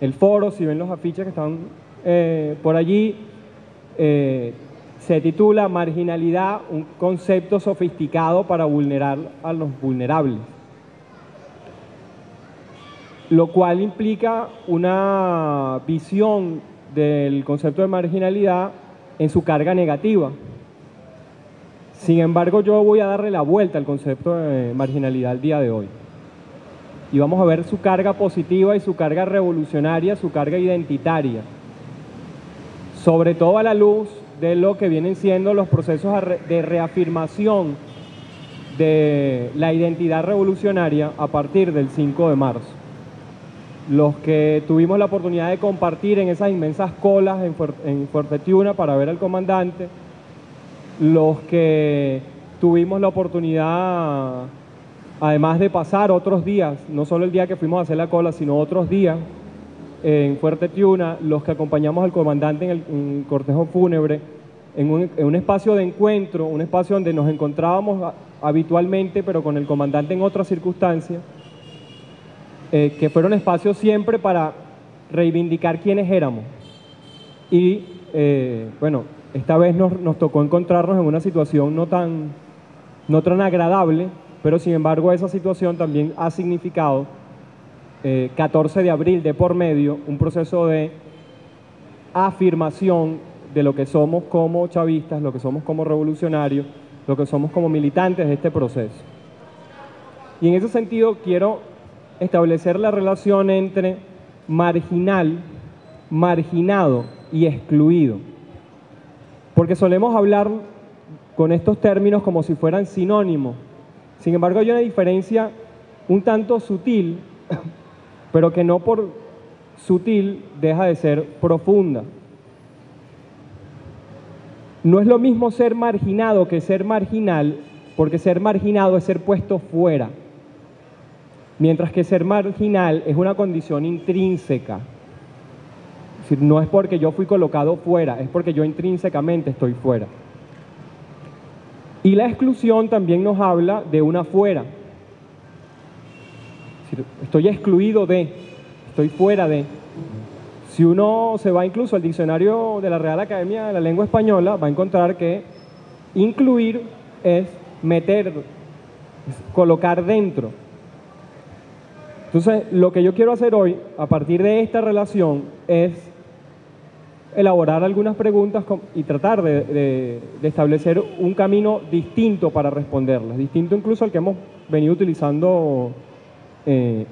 el foro, si ven los afiches que están por allí, se titula Marginalidad, un concepto sofisticado para vulnerar a los vulnerables, lo cual implica una visión del concepto de marginalidad en su carga negativa. Sin embargo, yo voy a darle la vuelta al concepto de marginalidad el día de hoy. Y vamos a ver su carga positiva y su carga revolucionaria, su carga identitaria. Sobre todo a la luz de lo que vienen siendo los procesos de reafirmación de la identidad revolucionaria a partir del 5 de marzo. Los que tuvimos la oportunidad de compartir en esas inmensas colas en Fuerte Tiuna para ver al comandante, los que tuvimos la oportunidad, además de pasar otros días, no solo el día que fuimos a hacer la cola, sino otros días en Fuerte Tiuna, los que acompañamos al comandante en el cortejo fúnebre, en un espacio de encuentro, un espacio donde nos encontrábamos habitualmente, pero con el comandante en otras circunstancias, que fueron espacios siempre para reivindicar quiénes éramos. Y bueno, esta vez nos tocó encontrarnos en una situación no tan agradable, pero sin embargo esa situación también ha significado 14 de abril de por medio, un proceso de afirmación de lo que somos como chavistas, lo que somos como revolucionarios, lo que somos como militantes de este proceso. Y en ese sentido quiero establecer la relación entre marginal, marginado y excluido. Porque solemos hablar con estos términos como si fueran sinónimos. Sin embargo, hay una diferencia un tanto sutil, pero que no por sutil deja de ser profunda. No es lo mismo ser marginado que ser marginal, porque ser marginado es ser puesto fuera, mientras que ser marginal es una condición intrínseca. Es decir, no es porque yo fui colocado fuera, es porque yo intrínsecamente estoy fuera. Y la exclusión también nos habla de una fuera. Es decir, estoy excluido de, estoy fuera de. Si uno se va incluso al diccionario de la Real Academia de la Lengua Española, va a encontrar que incluir es meter, es colocar dentro. Entonces, lo que yo quiero hacer hoy, a partir de esta relación, es elaborar algunas preguntas y tratar de establecer un camino distinto para responderlas, distinto incluso al que hemos venido utilizando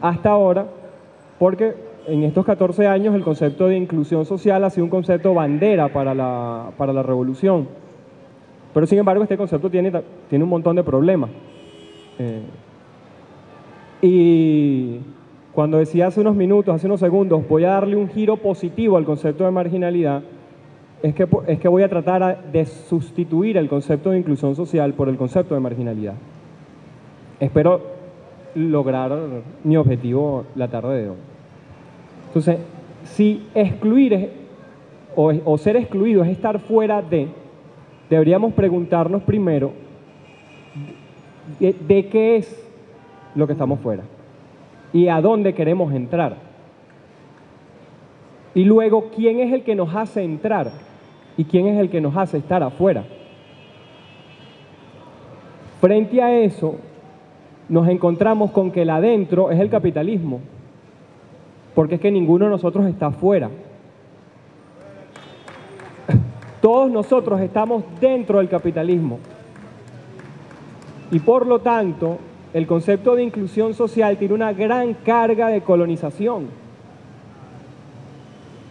hasta ahora, porque en estos 14 años el concepto de inclusión social ha sido un concepto bandera para la revolución. Pero sin embargo este concepto tiene un montón de problemas. Y cuando decía hace unos minutos, hace unos segundos, voy a darle un giro positivo al concepto de marginalidad, es que voy a tratar de sustituir el concepto de inclusión social por el concepto de marginalidad. Espero lograr mi objetivo la tarde de hoy. Entonces, si excluir o ser excluido es estar fuera de, deberíamos preguntarnos primero de qué es lo que estamos fuera y a dónde queremos entrar. Y luego, ¿quién es el que nos hace entrar y quién es el que nos hace estar afuera? Frente a eso, nos encontramos con que el adentro es el capitalismo, porque es que ninguno de nosotros está afuera. Todos nosotros estamos dentro del capitalismo. Y por lo tanto, el concepto de inclusión social tiene una gran carga de colonización.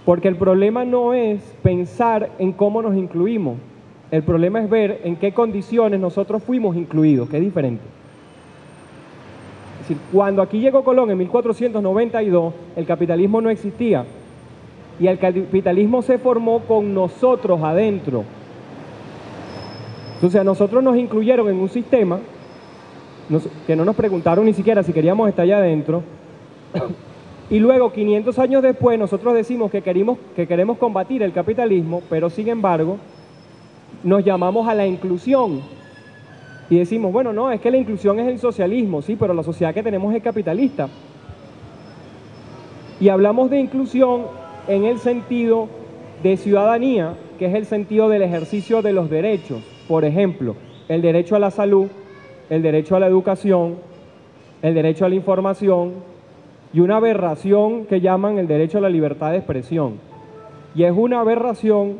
Porque el problema no es pensar en cómo nos incluimos. El problema es ver en qué condiciones nosotros fuimos incluidos, que es diferente. Es decir, cuando aquí llegó Colón en 1492, el capitalismo no existía. Y el capitalismo se formó con nosotros adentro. Entonces a nosotros nos incluyeron en un sistema que no nos preguntaron ni siquiera si queríamos estar allá adentro. Y luego, 500 años después, nosotros decimos que queremos combatir el capitalismo, pero sin embargo, nos llamamos a la inclusión. Y decimos, bueno, no, es que la inclusión es el socialismo, sí, pero la sociedad que tenemos es capitalista. Y hablamos de inclusión en el sentido de ciudadanía, que es el sentido del ejercicio de los derechos. Por ejemplo, el derecho a la salud, el derecho a la educación, el derecho a la información y una aberración que llaman el derecho a la libertad de expresión. Y es una aberración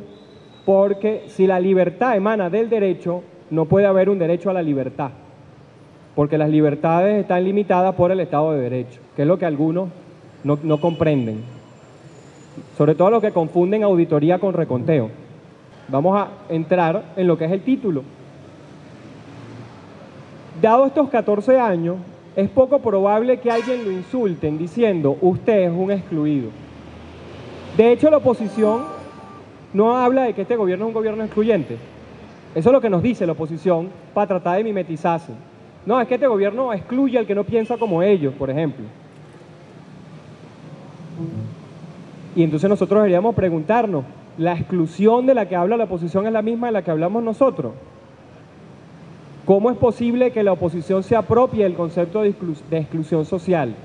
porque si la libertad emana del derecho, no puede haber un derecho a la libertad, porque las libertades están limitadas por el Estado de Derecho, que es lo que algunos no comprenden, sobre todo los que confunden auditoría con reconteo. Vamos a entrar en lo que es el título. Dado estos 14 años, es poco probable que alguien lo insulten diciendo, usted es un excluido. De hecho, la oposición no habla de que este gobierno es un gobierno excluyente. Eso es lo que nos dice la oposición para tratar de mimetizarse. No, es que este gobierno excluye al que no piensa como ellos, por ejemplo. Y entonces nosotros deberíamos preguntarnos, ¿la exclusión de la que habla la oposición es la misma de la que hablamos nosotros? ¿Cómo es posible que la oposición se apropie del concepto de exclusión social?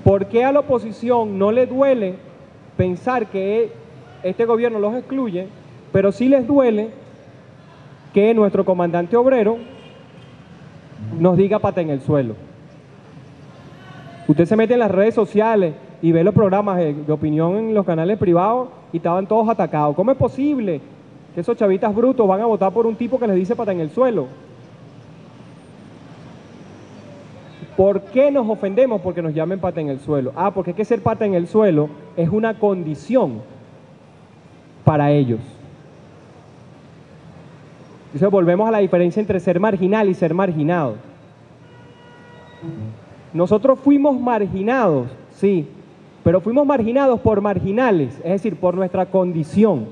¿Por qué a la oposición no le duele pensar que este gobierno los excluye, pero sí les duele que nuestro comandante obrero nos diga pata en el suelo? Usted se mete en las redes sociales y ve los programas de opinión en los canales privados y estaban todos atacados. ¿Cómo es posible que esos chavitas brutos van a votar por un tipo que les dice pata en el suelo? ¿Por qué nos ofendemos? Porque nos llamen pata en el suelo. Ah, porque es que ser pata en el suelo es una condición para ellos. Entonces volvemos a la diferencia entre ser marginal y ser marginado. Nosotros fuimos marginados, sí, pero fuimos marginados por marginales, es decir, por nuestra condición.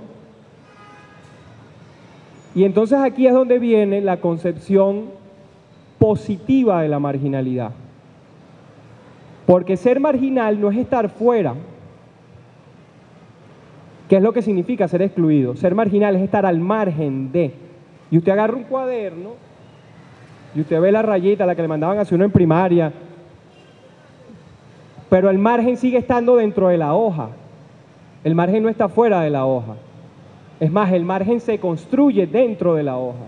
Y entonces aquí es donde viene la concepción positiva de la marginalidad. Porque ser marginal no es estar fuera. ¿Qué es lo que significa ser excluido? Ser marginal es estar al margen de. Y usted agarra un cuaderno y usted ve la rayita, la que le mandaban a uno en primaria, pero el margen sigue estando dentro de la hoja. El margen no está fuera de la hoja. Es más, el margen se construye dentro de la hoja.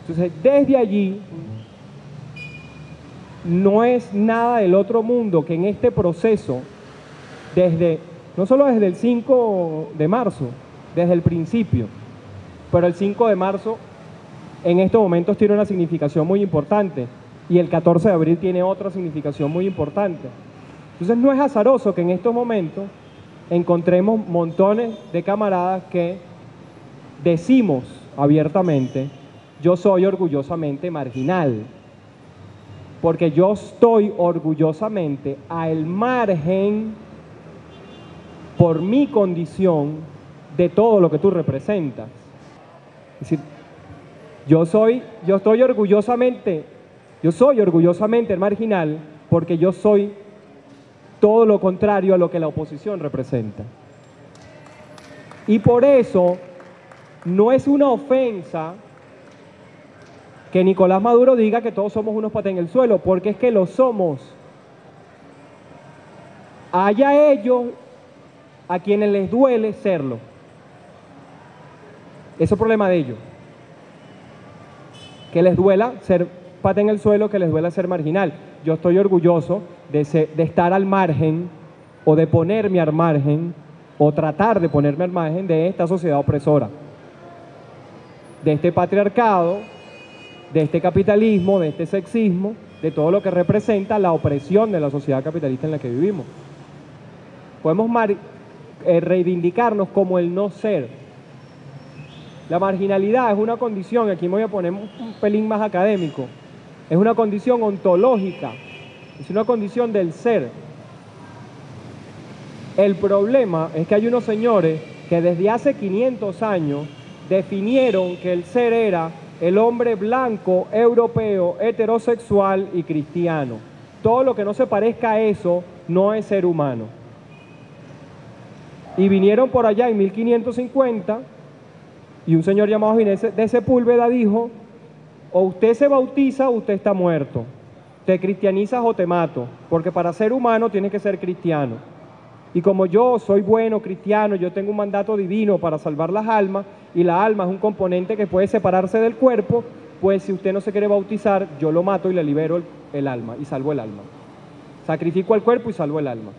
Entonces, desde allí, no es nada del otro mundo que en este proceso, no solo desde el 5 de marzo, desde el principio, pero el 5 de marzo en estos momentos tiene una significación muy importante y el 14 de abril tiene otra significación muy importante. Entonces no es azaroso que en estos momentos encontremos montones de camaradas que decimos abiertamente, yo soy orgullosamente marginal, porque yo estoy orgullosamente al margen por mi condición de todo lo que tú representas. Es decir, yo soy orgullosamente marginal porque yo soy todo lo contrario a lo que la oposición representa. Y por eso no es una ofensa que Nicolás Maduro diga que todos somos unos patas en el suelo, porque es que lo somos. Haya ellos a quienes les duele serlo. Ese es problema de ellos. Que les duela ser pata en el suelo, que les duela ser marginal. Yo estoy orgulloso de estar al margen o de ponerme al margen o tratar de ponerme al margen de esta sociedad opresora, de este patriarcado, de este capitalismo, de este sexismo, de todo lo que representa la opresión de la sociedad capitalista en la que vivimos. Podemos reivindicarnos como el no ser. La marginalidad es una condición, aquí me voy a poner un pelín más académico, es una condición ontológica, es una condición del ser. El problema es que hay unos señores que desde hace 500 años definieron que el ser era el hombre blanco, europeo, heterosexual y cristiano. Todo lo que no se parezca a eso no es ser humano. Y vinieron por allá en 1550 y un señor llamado Ginés de Sepúlveda dijo, o usted se bautiza o usted está muerto. te cristianizas o te mato, porque para ser humano tienes que ser cristiano. Y como yo soy bueno, cristiano, yo tengo un mandato divino para salvar las almas, y la alma es un componente que puede separarse del cuerpo, pues si usted no se quiere bautizar, yo lo mato y le libero el alma, y salvo el alma. Sacrifico al cuerpo y salvo el alma.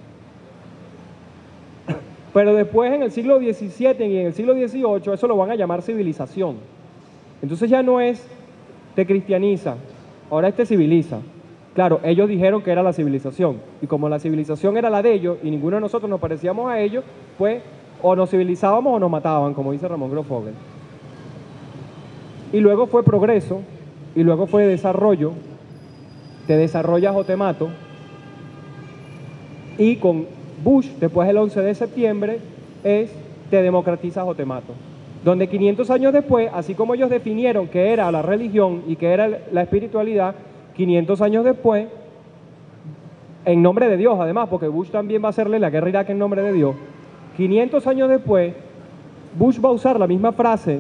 Pero después en el siglo XVII y en el siglo XVIII eso lo van a llamar civilización. Entonces ya no es te cristianiza, ahora es te civiliza. Claro, ellos dijeron que era la civilización, y como la civilización era la de ellos y ninguno de nosotros nos parecíamos a ellos, pues o nos civilizábamos o nos mataban, como dice Ramón Grosfoguel. Y luego fue progreso, y luego fue desarrollo, te desarrollas o te mato, y con Bush, después del 11 de septiembre, es te democratizas o te mato. Donde 500 años después, así como ellos definieron qué era la religión y qué era la espiritualidad, 500 años después, en nombre de Dios además, porque Bush también va a hacerle la guerra a Irak en nombre de Dios, 500 años después, Bush va a usar la misma frase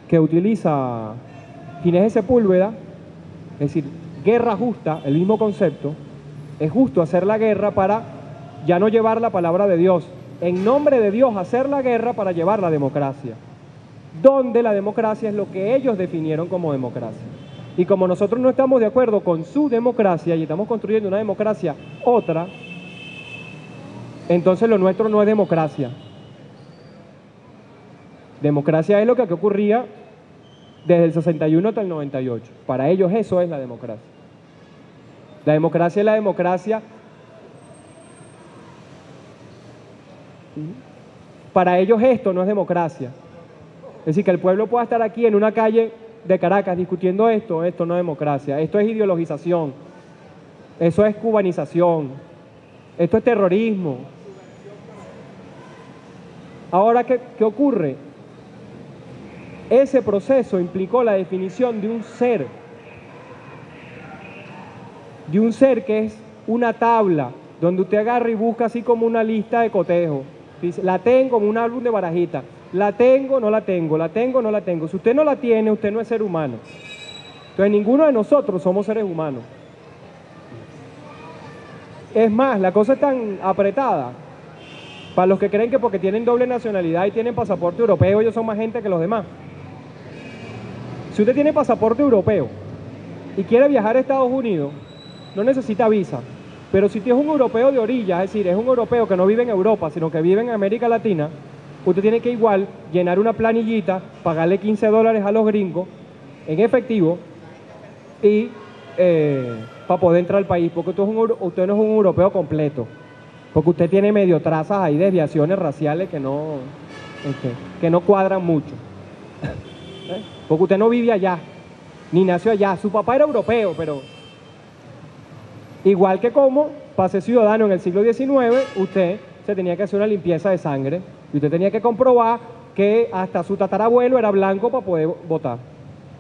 que utiliza Ginés de Sepúlveda, es decir, guerra justa, el mismo concepto, es justo hacer la guerra para ya no llevar la palabra de Dios, en nombre de Dios hacer la guerra para llevar la democracia, donde la democracia es lo que ellos definieron como democracia. Y como nosotros no estamos de acuerdo con su democracia y estamos construyendo una democracia otra, entonces lo nuestro no es democracia. Democracia es lo que aquí ocurría desde el 61 hasta el 98. Para ellos eso es la democracia. La democracia es la democracia. Para ellos esto no es democracia. Es decir, que el pueblo pueda estar aquí en una calle de Caracas discutiendo esto no es democracia. Esto es ideologización. Eso es cubanización. Esto es terrorismo. Ahora, ¿qué ocurre? Ese proceso implicó la definición de un ser que es una tabla, donde usted agarra y busca así como una lista de cotejo. Dice, la tengo como un álbum de barajita. La tengo, no la tengo, la tengo, no la tengo. Si usted no la tiene, usted no es ser humano. Entonces, ninguno de nosotros somos seres humanos. Es más, la cosa es tan apretada. Para los que creen que porque tienen doble nacionalidad y tienen pasaporte europeo, ellos son más gente que los demás. Si usted tiene pasaporte europeo y quiere viajar a Estados Unidos, no necesita visa. Pero si usted es un europeo de orilla, es decir, es un europeo que no vive en Europa, sino que vive en América Latina, usted tiene que igual llenar una planillita, pagarle $15 a los gringos en efectivo y para poder entrar al país, porque usted no es un europeo completo, porque usted tiene medio trazas ahí de desviaciones raciales que no cuadran mucho. Porque usted no vive allá, ni nació allá. Su papá era europeo, pero igual que como para ser ciudadano en el siglo XIX, usted se tenía que hacer una limpieza de sangre y usted tenía que comprobar que hasta su tatarabuelo era blanco para poder votar,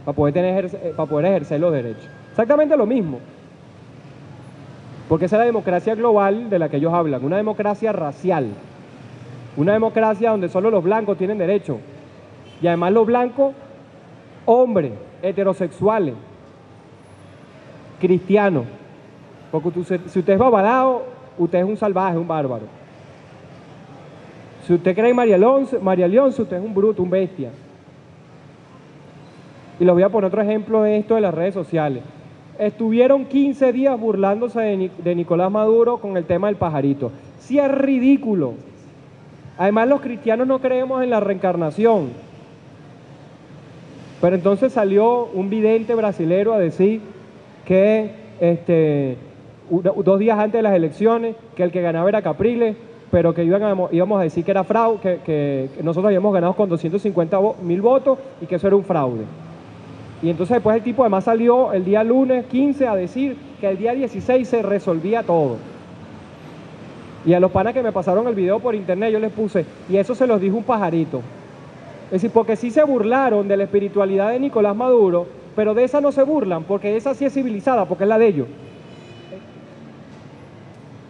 para poder ejercer los derechos. Exactamente lo mismo. Porque esa es la democracia global de la que ellos hablan, una democracia racial, una democracia donde solo los blancos tienen derecho, y además los blancos, hombres, heterosexuales, cristianos, porque si usted es babalao, usted es un salvaje, un bárbaro. Si usted cree en María Leonce, usted es un bruto, un bestia. Y les voy a poner otro ejemplo de esto de las redes sociales. Estuvieron 15 días burlándose de Nicolás Maduro con el tema del pajarito. Sí, es ridículo. Además, los cristianos no creemos en la reencarnación. Pero entonces salió un vidente brasilero a decir que 2 días antes de las elecciones, que el que ganaba era Capriles, pero que íbamos a decir que era fraude, que nosotros habíamos ganado con 250.000 votos y que eso era un fraude. Y entonces después el tipo además salió el día lunes 15 a decir que el día 16 se resolvía todo. Y a los panas que me pasaron el video por internet yo les puse, y eso se los dijo un pajarito. Es decir, porque sí se burlaron de la espiritualidad de Nicolás Maduro, pero de esa no se burlan, porque esa sí es civilizada, porque es la de ellos.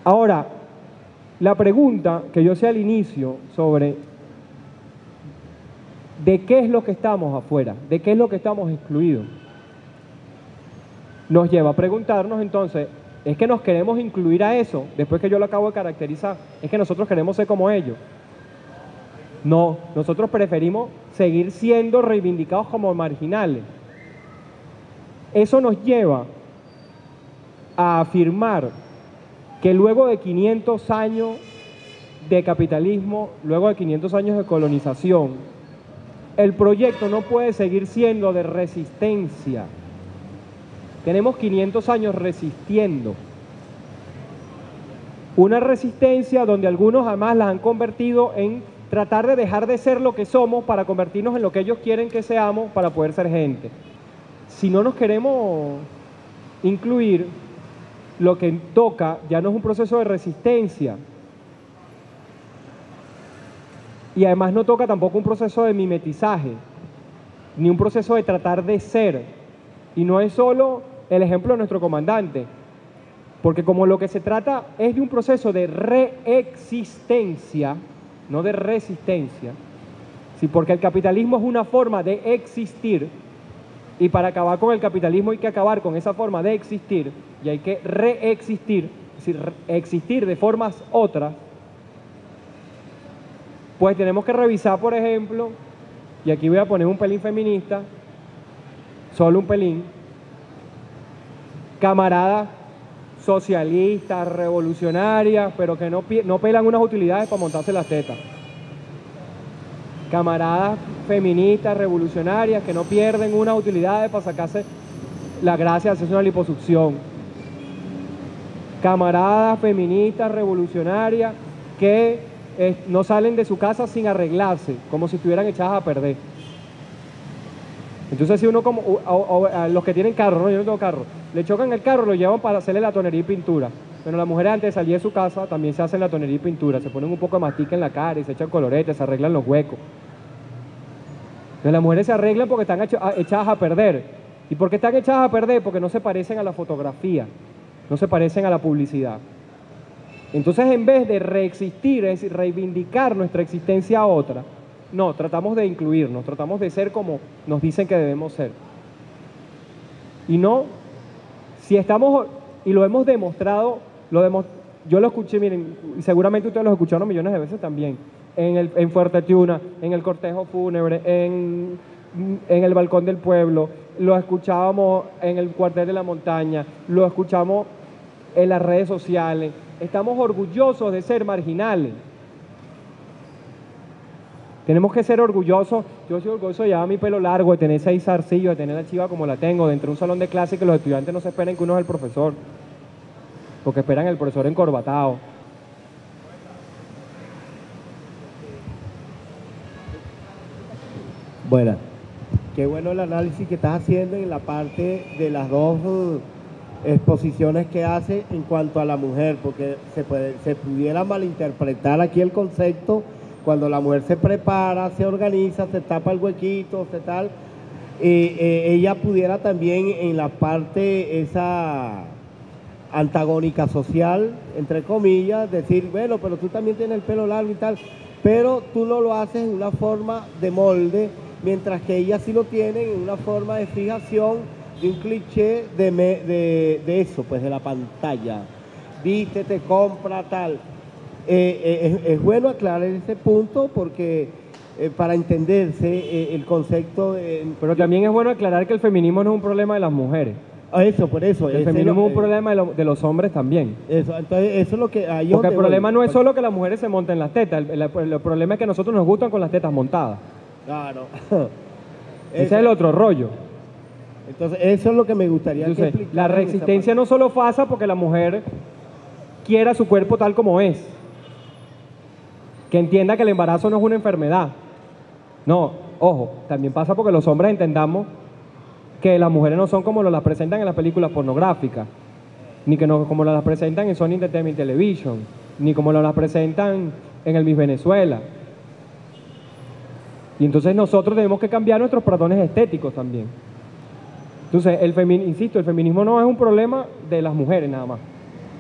Ahora, la pregunta que yo hacía al inicio sobre de qué es lo que estamos afuera, de qué es lo que estamos excluidos, nos lleva a preguntarnos entonces, Es que nos queremos incluir a eso, después que yo lo acabo de caracterizar. Es que nosotros queremos ser como ellos. No, nosotros preferimos seguir siendo reivindicados como marginales. Eso nos lleva a afirmar que luego de 500 años de capitalismo, luego de 500 años de colonización, el proyecto no puede seguir siendo de resistencia. Tenemos 500 años resistiendo. Una resistencia donde algunos además la han convertido en tratar de dejar de ser lo que somos para convertirnos en lo que ellos quieren que seamos para poder ser gente. Si no nos queremos incluir, lo que toca ya no es un proceso de resistencia. Y además no toca tampoco un proceso de mimetizaje, ni un proceso de tratar de ser. Y no es solo el ejemplo de nuestro comandante, porque como lo que se trata es de un proceso de reexistencia, no de resistencia, sí, porque el capitalismo es una forma de existir, y para acabar con el capitalismo hay que acabar con esa forma de existir, y hay que reexistir, es decir, existir de formas otras. Pues tenemos que revisar, por ejemplo, y aquí voy a poner un pelín feminista, solo un pelín, camaradas socialistas, revolucionarias, pero que no pelan unas utilidades para montarse las tetas. Camaradas feministas, revolucionarias, que no pierden unas utilidades para sacarse la gracia de hacerse una liposucción. Camaradas feministas, revolucionarias, que no salen de su casa sin arreglarse, como si estuvieran echadas a perder. Entonces si uno como, a los que tienen carro, ¿no? Yo no tengo carro, le chocan el carro, lo llevan para hacerle la tonería y pintura. Bueno, las mujeres antes de salir de su casa también se hacen la tonería y pintura, se ponen un poco de mastica en la cara y se echan coloretes, se arreglan los huecos. Entonces las mujeres se arreglan porque están echadas a perder. ¿Y por qué están echadas a perder? Porque no se parecen a la fotografía, no se parecen a la publicidad. Entonces, en vez de reexistir, es decir, reivindicar nuestra existencia a otra, no, tratamos de incluirnos, tratamos de ser como nos dicen que debemos ser. Y no, si estamos, y lo hemos demostrado, yo lo escuché, miren, y seguramente ustedes lo escucharon millones de veces también, en Fuerte Tiuna, en el cortejo fúnebre, en el balcón del pueblo, lo escuchábamos en el cuartel de la montaña, lo escuchamos en las redes sociales. Estamos orgullosos de ser marginales. Tenemos que ser orgullosos. Yo soy orgulloso de llevar mi pelo largo, de tener 6 zarcillos, de tener la chiva como la tengo, de entrar a un salón de clase que los estudiantes no se esperen que uno es el profesor, porque esperan el profesor encorbatado. Bueno, qué bueno el análisis que estás haciendo en la parte de las dos exposiciones que hace en cuanto a la mujer, porque se pudiera malinterpretar aquí el concepto cuando la mujer se prepara, se organiza, se tapa el huequito, se tal, ella pudiera también en la parte esa antagónica social, entre comillas, decir, bueno, pero tú también tienes el pelo largo y tal, pero tú no lo haces en una forma de molde, mientras que ellas sí lo tienen en una forma de fijación, de un cliché de eso, pues de la pantalla. Vístete, compra, tal. Es bueno aclarar ese punto porque para entenderse el concepto de... Pero también es bueno aclarar que el feminismo no es un problema de las mujeres. Eso, por eso. El feminismo es un problema de los hombres también. Eso, entonces eso es lo que hay. Porque el problema no es solo que las mujeres se monten las tetas, el problema es que a nosotros nos gustan con las tetas montadas. Claro. Ese es el otro rollo. Entonces, eso es lo que me gustaría que explicaras. La resistencia no solo pasa porque la mujer quiera su cuerpo tal como es, que entienda que el embarazo no es una enfermedad. No, ojo, también pasa porque los hombres entendamos que las mujeres no son como las presentan en las películas pornográficas, ni que no, como las presentan en Sony Entertainment Television, ni como las presentan en el Miss Venezuela. Y entonces nosotros tenemos que cambiar nuestros patrones estéticos también. Entonces, insisto, el feminismo no es un problema de las mujeres nada más,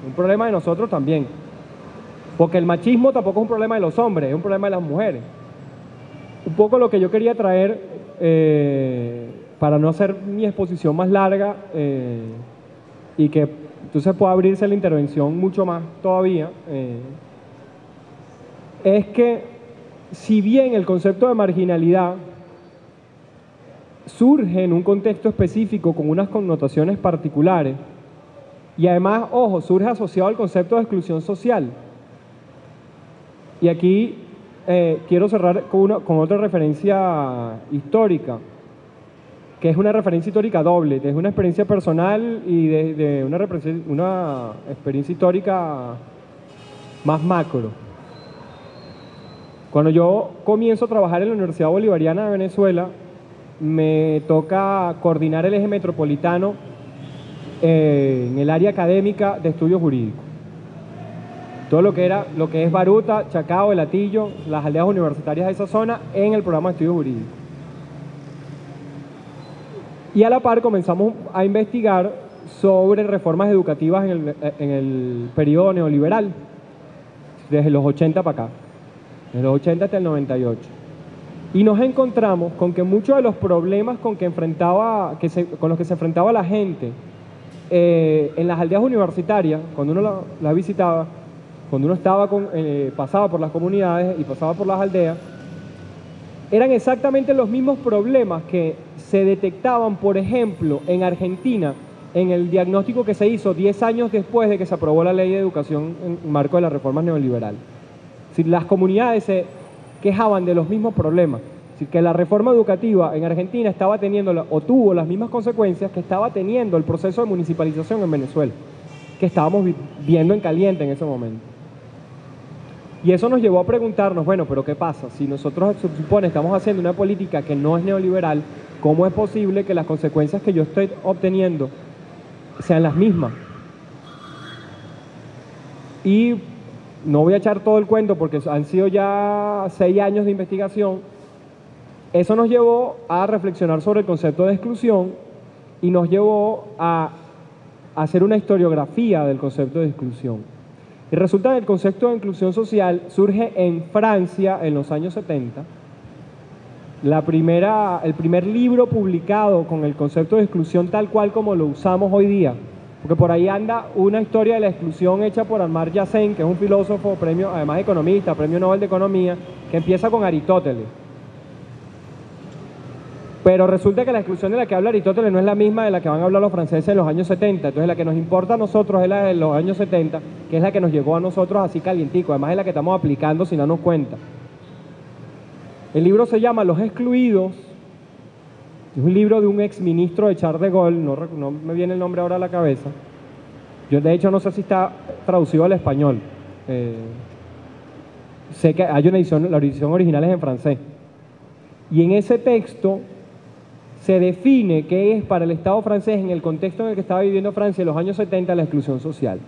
es un problema de nosotros también. Porque el machismo tampoco es un problema de los hombres, es un problema de las mujeres. Un poco lo que yo quería traer, para no hacer mi exposición más larga y que entonces puede abrirse la intervención mucho más todavía, es que si bien el concepto de marginalidad surge en un contexto específico con unas connotaciones particulares, y además, ojo, surge asociado al concepto de exclusión social. Y aquí quiero cerrar con otra referencia histórica, que es una referencia histórica doble, desde una experiencia personal y de una experiencia histórica más macro. Cuando yo comienzo a trabajar en la Universidad Bolivariana de Venezuela, me toca coordinar el eje metropolitano en el área académica de estudios jurídicos. Todo lo que es Baruta, Chacao, El Hatillo, las aldeas universitarias de esa zona en el programa de estudios jurídicos. Y a la par comenzamos a investigar sobre reformas educativas en el periodo neoliberal, desde los 80 para acá, desde los 80 hasta el 98. Y nos encontramos con que muchos de los problemas con los que se enfrentaba la gente en las aldeas universitarias, cuando uno las visitaba, cuando uno pasaba por las comunidades y pasaba por las aldeas, eran exactamente los mismos problemas que se detectaban, por ejemplo, en Argentina, en el diagnóstico que se hizo 10 años después de que se aprobó la ley de educación en marco de las reformas neoliberales. Es decir, las comunidades se quejaban de los mismos problemas. Es decir, que la reforma educativa en Argentina estaba teniendo o tuvo las mismas consecuencias que estaba teniendo el proceso de municipalización en Venezuela, que estábamos viendo en caliente en ese momento. Y eso nos llevó a preguntarnos, bueno, pero ¿qué pasa? Si nosotros, se supone, estamos haciendo una política que no es neoliberal, ¿cómo es posible que las consecuencias que yo estoy obteniendo sean las mismas? Y no voy a echar todo el cuento porque han sido ya 6 años de investigación. Eso nos llevó a reflexionar sobre el concepto de exclusión y nos llevó a hacer una historiografía del concepto de exclusión. Y resulta que el concepto de inclusión social surge en Francia en los años 70. El primer libro publicado con el concepto de exclusión tal cual como lo usamos hoy día, porque por ahí anda una historia de la exclusión hecha por Amartya Sen, que es un filósofo, además economista, premio Nobel de Economía, que empieza con Aristóteles. Pero resulta que la exclusión de la que habla Aristóteles no es la misma de la que van a hablar los franceses en los años 70. Entonces la que nos importa a nosotros es la de los años 70, que es la que nos llegó a nosotros así calientico. Además es la que estamos aplicando sin darnos cuenta. El libro se llama Los Excluidos. Es un libro de un exministro de Charles de Gaulle, no me viene el nombre ahora a la cabeza. Yo de hecho no sé si está traducido al español. Sé que hay una edición, la edición original es en francés. Y en ese texto se define qué es para el Estado francés, en el contexto en el que estaba viviendo Francia en los años 70, la exclusión social.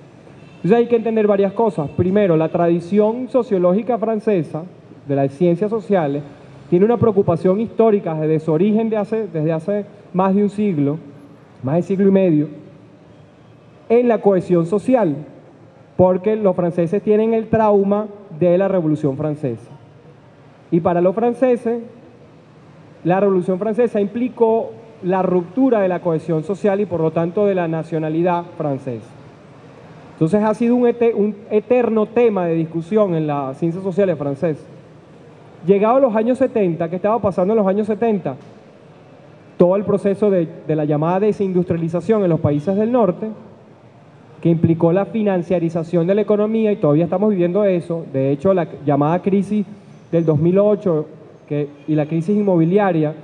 Entonces hay que entender varias cosas. Primero, la tradición sociológica francesa, de las ciencias sociales, tiene una preocupación histórica desde su origen desde hace más de un siglo, más de siglo y medio, en la cohesión social, porque los franceses tienen el trauma de la Revolución Francesa. Y para los franceses, la Revolución Francesa implicó la ruptura de la cohesión social y por lo tanto de la nacionalidad francesa. Entonces ha sido un eterno tema de discusión en las ciencias sociales francesas. Llegados los años 70, ¿qué estaba pasando en los años 70? Todo el proceso de la llamada desindustrialización en los países del norte, que implicó la financiarización de la economía, y todavía estamos viviendo eso. De hecho, la llamada crisis del 2008 y la crisis inmobiliaria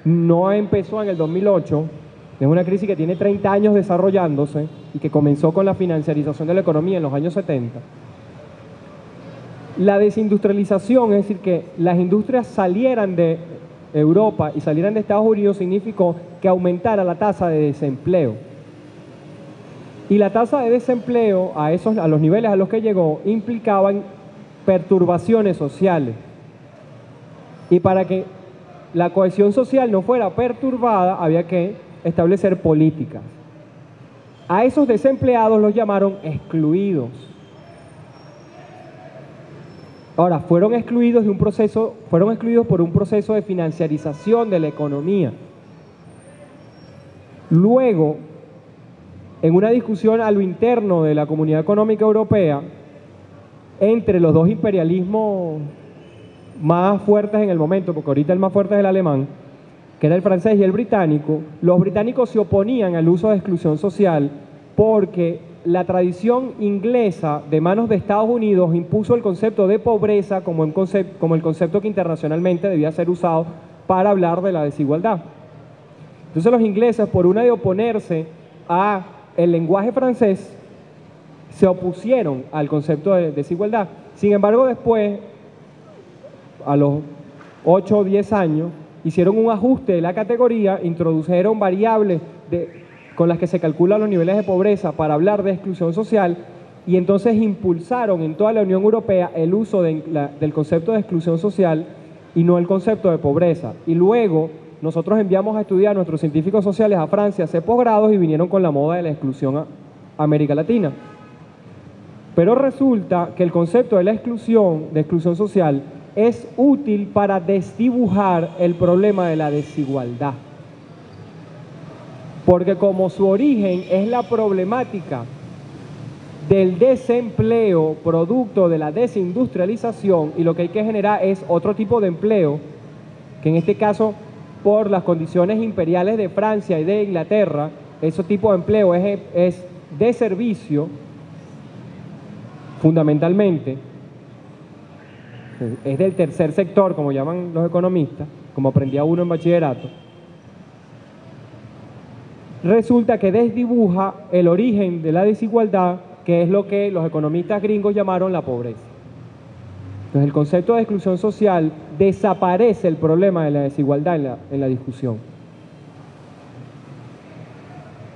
no empezó en el 2008, es una crisis que tiene 30 años desarrollándose y que comenzó con la financiarización de la economía en los años 70. La desindustrialización, es decir, que las industrias salieran de Europa y salieran de Estados Unidos, significó que aumentara la tasa de desempleo. Y la tasa de desempleo, a los niveles a los que llegó, implicaban perturbaciones sociales. Y para que la cohesión social no fuera perturbada, había que establecer políticas. A esos desempleados los llamaron excluidos. Ahora, fueron excluidos por un proceso de financiarización de la economía. Luego, en una discusión a lo interno de la Comunidad Económica Europea, entre los dos imperialismos más fuertes en el momento, porque ahorita el más fuerte es el alemán, que era el francés y el británico. Los británicos se oponían al uso de exclusión social porque la tradición inglesa de manos de Estados Unidos impuso el concepto de pobreza como el concepto que internacionalmente debía ser usado para hablar de la desigualdad. Entonces los ingleses, por una de oponerse a el lenguaje francés, se opusieron al concepto de desigualdad. Sin embargo, después, a los 8 o 10 años, hicieron un ajuste de la categoría, introdujeron variables con las que se calculan los niveles de pobreza para hablar de exclusión social, y entonces impulsaron en toda la Unión Europea el uso del concepto de exclusión social y no el concepto de pobreza. Y luego nosotros enviamos a estudiar a nuestros científicos sociales a Francia a hacer posgrados y vinieron con la moda de la exclusión a América Latina. Pero resulta que el concepto de exclusión social, es útil para desdibujar el problema de la desigualdad. Porque como su origen es la problemática del desempleo producto de la desindustrialización, y lo que hay que generar es otro tipo de empleo, que en este caso, por las condiciones imperiales de Francia y de Inglaterra, ese tipo de empleo es de servicio, fundamentalmente, es del tercer sector, como llaman los economistas, como aprendía uno en bachillerato. Resulta que desdibuja el origen de la desigualdad, que es lo que los economistas gringos llamaron la pobreza. Entonces el concepto de exclusión social desaparece el problema de la desigualdad en la discusión.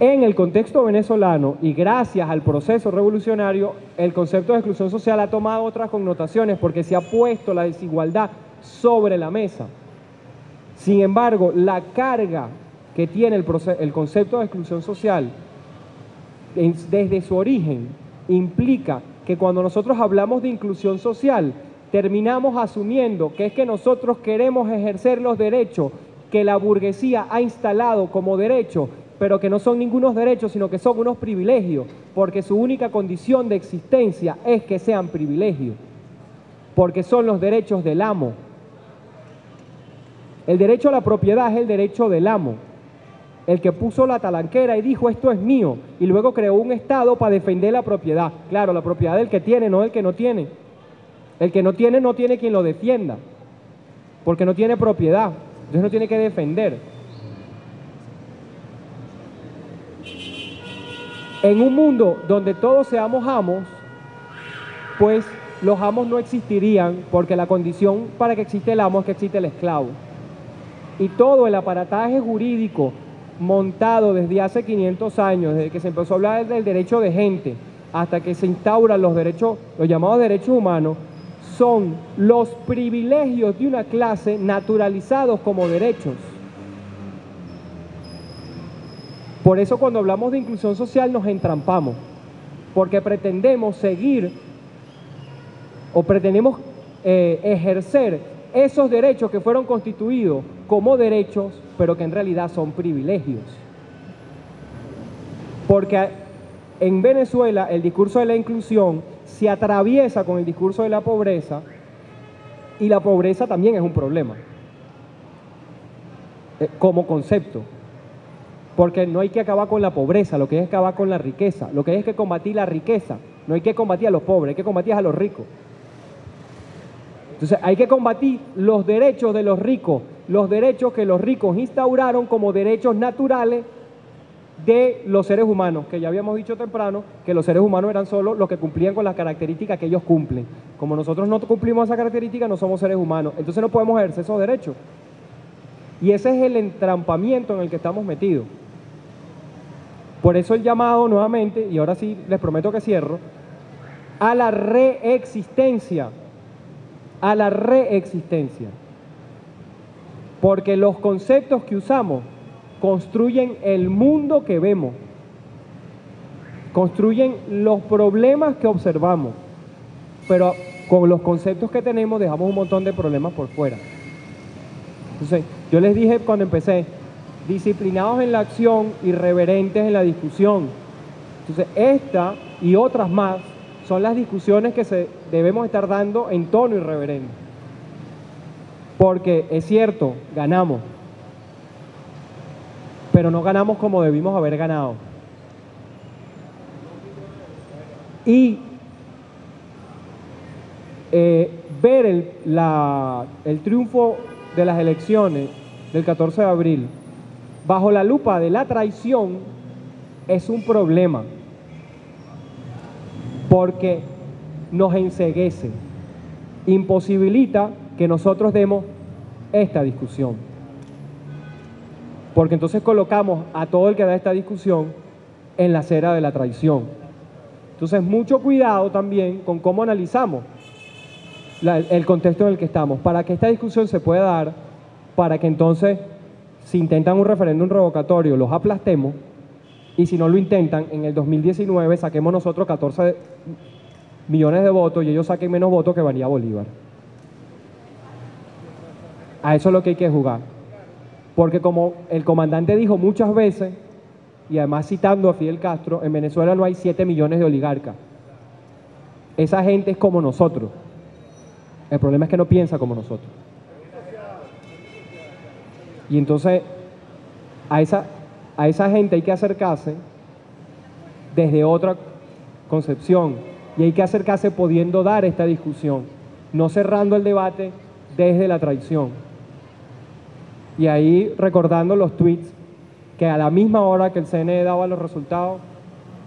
En el contexto venezolano, y gracias al proceso revolucionario, el concepto de exclusión social ha tomado otras connotaciones porque se ha puesto la desigualdad sobre la mesa. Sin embargo, la carga que tiene el concepto de exclusión social desde su origen implica que cuando nosotros hablamos de inclusión social, terminamos asumiendo que es que nosotros queremos ejercer los derechos que la burguesía ha instalado como derechos, pero que no son ningunos derechos, sino que son unos privilegios, porque su única condición de existencia es que sean privilegios, porque son los derechos del amo. El derecho a la propiedad es el derecho del amo, el que puso la talanquera y dijo esto es mío, y luego creó un Estado para defender la propiedad. Claro, la propiedad del que tiene, no del que no tiene. El que no tiene quien lo defienda, porque no tiene propiedad, entonces no tiene que defender. En un mundo donde todos seamos amos, pues los amos no existirían, porque la condición para que exista el amo es que existe el esclavo. Y todo el aparataje jurídico montado desde hace 500 años, desde que se empezó a hablar del derecho de gente, hasta que se instauran los derechos, los llamados derechos humanos, son los privilegios de una clase naturalizados como derechos. Por eso cuando hablamos de inclusión social nos entrampamos, porque pretendemos seguir o pretendemos ejercer esos derechos que fueron constituidos como derechos, pero que en realidad son privilegios. Porque en Venezuela el discurso de la inclusión se atraviesa con el discurso de la pobreza, y la pobreza también es un problema como concepto. Porque no hay que acabar con la pobreza, lo que hay que acabar con la riqueza. Lo que hay que combatir la riqueza. No hay que combatir a los pobres, hay que combatir a los ricos. Entonces hay que combatir los derechos de los ricos, los derechos que los ricos instauraron como derechos naturales de los seres humanos, que ya habíamos dicho temprano que los seres humanos eran solo los que cumplían con las características que ellos cumplen. Como nosotros no cumplimos esa característica, no somos seres humanos, entonces no podemos ejercer esos derechos. Y ese es el entrampamiento en el que estamos metidos. Por eso el llamado nuevamente, y ahora sí les prometo que cierro, a la reexistencia. A la reexistencia. Porque los conceptos que usamos construyen el mundo que vemos, construyen los problemas que observamos, pero con los conceptos que tenemos dejamos un montón de problemas por fuera. Entonces, yo les dije cuando empecé, disciplinados en la acción, irreverentes en la discusión. Entonces, esta y otras más son las discusiones que debemos estar dando en tono irreverente. Porque es cierto, ganamos, pero no ganamos como debimos haber ganado. Y ver el triunfo de las elecciones del 14 de abril bajo la lupa de la traición es un problema, porque nos enceguece, imposibilita que nosotros demos esta discusión, porque entonces colocamos a todo el que da esta discusión en la acera de la traición. Entonces, mucho cuidado también con cómo analizamos el contexto en el que estamos, para que esta discusión se pueda dar, para que entonces, si intentan un referéndum revocatorio, los aplastemos, y si no lo intentan, en el 2019 saquemos nosotros 14 millones de votos y ellos saquen menos votos que María Bolívar. A eso es lo que hay que jugar. Porque como el comandante dijo muchas veces, y además citando a Fidel Castro, en Venezuela no hay 7 millones de oligarcas. Esa gente es como nosotros. El problema es que no piensa como nosotros. Y entonces a esa gente hay que acercarse desde otra concepción, y hay que acercarse pudiendo dar esta discusión, no cerrando el debate desde la traición. Y ahí recordando los tweets que a la misma hora que el CNE daba los resultados,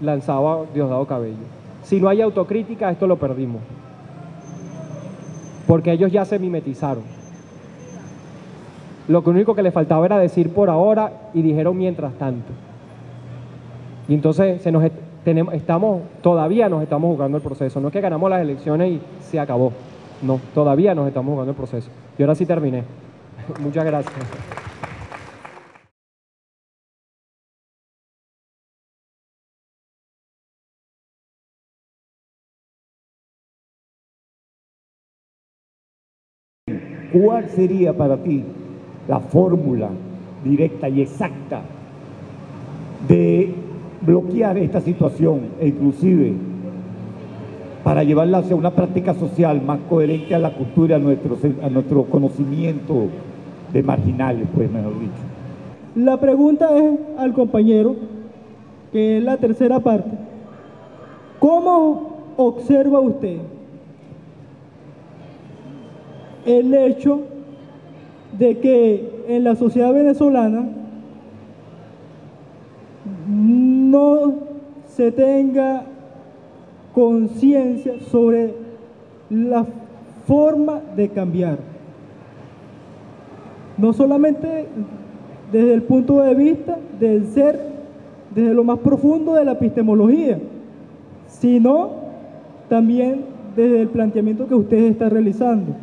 lanzaba Diosdado Cabello. Si no hay autocrítica, esto lo perdimos, porque ellos ya se mimetizaron. Lo único que les faltaba era decir por ahora, y dijeron mientras tanto. Y entonces todavía nos estamos jugando el proceso. No es que ganamos las elecciones y se acabó. No, todavía nos estamos jugando el proceso. Y ahora sí terminé. Muchas gracias. ¿Cuál sería para ti la fórmula directa y exacta de bloquear esta situación e inclusive para llevarla hacia una práctica social más coherente a la cultura, a nuestro conocimiento de marginales, pues mejor dicho? La pregunta es al compañero, que es la tercera parte. ¿Cómo observa usted el hecho de que en la sociedad venezolana no se tenga conciencia sobre la forma de cambiar? No solamente desde el punto de vista del ser, desde lo más profundo de la epistemología, sino también desde el planteamiento que usted está realizando.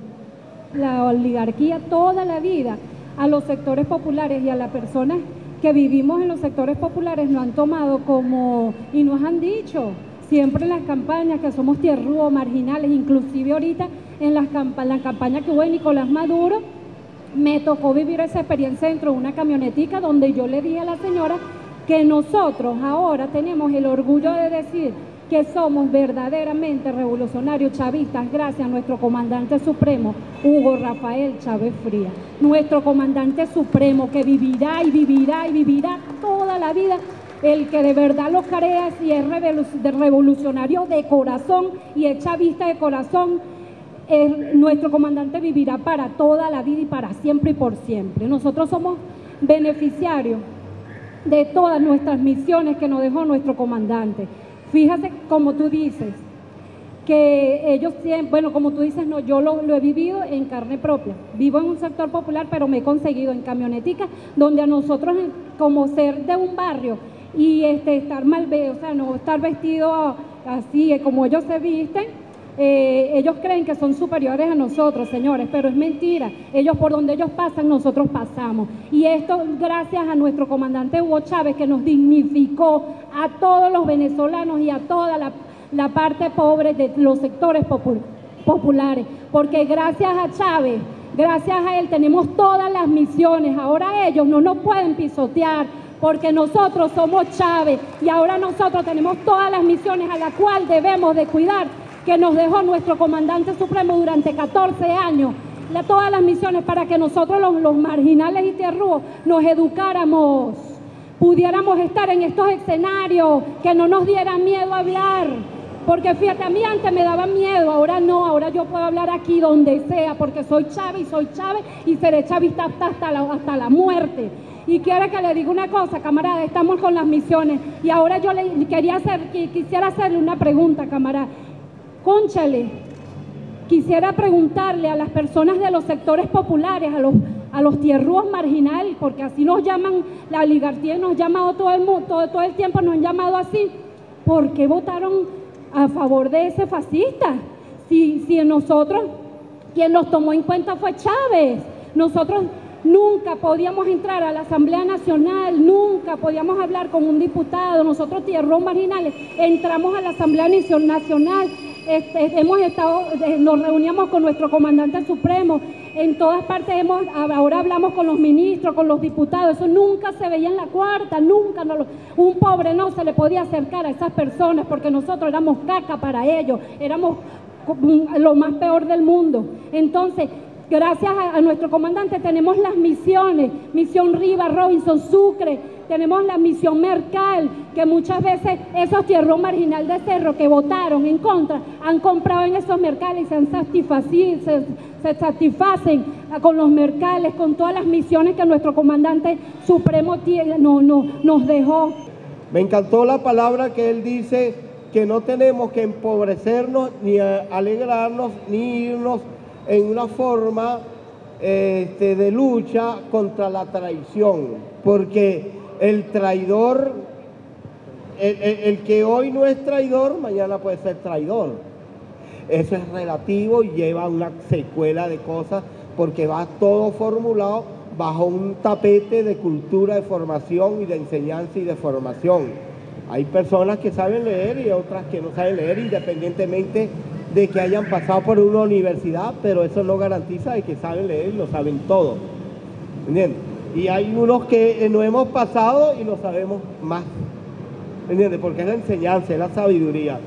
La oligarquía toda la vida a los sectores populares y a las personas que vivimos en los sectores populares nos han tomado como, y nos han dicho siempre en las campañas que somos tierrúos, marginales, inclusive ahorita en la campaña que hubo de Nicolás Maduro, me tocó vivir esa experiencia dentro de una camionetica donde yo le dije a la señora que nosotros ahora tenemos el orgullo de decir que somos verdaderamente revolucionarios chavistas gracias a nuestro comandante supremo, Hugo Rafael Chávez Frías, nuestro comandante supremo que vivirá y vivirá y vivirá toda la vida. El que de verdad lo crea y es revolucionario de corazón y es chavista de corazón, nuestro comandante vivirá para toda la vida y para siempre y por siempre. Nosotros somos beneficiarios de todas nuestras misiones que nos dejó nuestro comandante. Fíjate, como tú dices, que ellos siempre, bueno, como tú dices, no, yo lo he vivido en carne propia. Vivo en un sector popular, pero me he conseguido en camionetica, donde a nosotros, como ser de un barrio y estar mal vestido, o sea, no estar vestido así como ellos se visten, ellos creen que son superiores a nosotros, señores, pero es mentira. Ellos, por donde ellos pasan, nosotros pasamos. Y esto gracias a nuestro comandante Hugo Chávez, que nos dignificó a todos los venezolanos y a toda la parte pobre de los sectores populares. Porque gracias a Chávez, gracias a él tenemos todas las misiones. Ahora ellos no nos pueden pisotear, porque nosotros somos Chávez y ahora nosotros tenemos todas las misiones a las cuales debemos de cuidar, que nos dejó nuestro comandante supremo durante 14 años. Todas las misiones para que nosotros los marginales y tierrúos nos educáramos, pudiéramos estar en estos escenarios, que no nos diera miedo hablar. Porque fíjate, a mí antes me daba miedo, ahora no, ahora yo puedo hablar aquí donde sea, porque soy Chávez y seré chavista hasta la muerte. Y quiero que le diga una cosa, camarada, estamos con las misiones. Y ahora yo quisiera hacerle una pregunta, camarada. Cónchale, quisiera preguntarle a las personas de los sectores populares, a los tierrúos marginales, porque así nos llaman, la oligarquía nos ha llamado todo el mundo, todo el tiempo nos han llamado así. ¿Por qué votaron a favor de ese fascista? Si nosotros, quien nos tomó en cuenta fue Chávez. Nosotros nunca podíamos entrar a la Asamblea Nacional, nunca podíamos hablar con un diputado. Nosotros, tierrúos marginales, entramos a la Asamblea Nacional, nos reuníamos con nuestro comandante supremo, en todas partes ahora hablamos con los ministros, con los diputados. Eso nunca se veía en la cuarta, nunca. Un pobre no se le podía acercar a esas personas porque nosotros éramos caca para ellos, éramos lo más peor del mundo. Entonces, gracias a nuestro comandante tenemos las misiones, Misión Rivas, Robinson, Sucre, tenemos la misión Mercal, que muchas veces esos tierrúos marginal de Cerro que votaron en contra, han comprado en esos mercales y se satisfacen con los mercales, con todas las misiones que nuestro comandante supremo nos dejó. Me encantó la palabra que él dice, que no tenemos que empobrecernos, ni alegrarnos, ni irnos en una forma de lucha contra la traición, porque el traidor, el que hoy no es traidor, mañana puede ser traidor. Eso es relativo y lleva una secuela de cosas, porque va todo formulado bajo un tapete de cultura, de formación y de enseñanza y de formación. Hay personas que saben leer y otras que no saben leer, independientemente de que hayan pasado por una universidad, pero eso no garantiza de que saben leer y lo saben todo. ¿Entiendes? Y hay unos que no hemos pasado y lo sabemos más. ¿Entiendes? Porque es la enseñanza, es la sabiduría.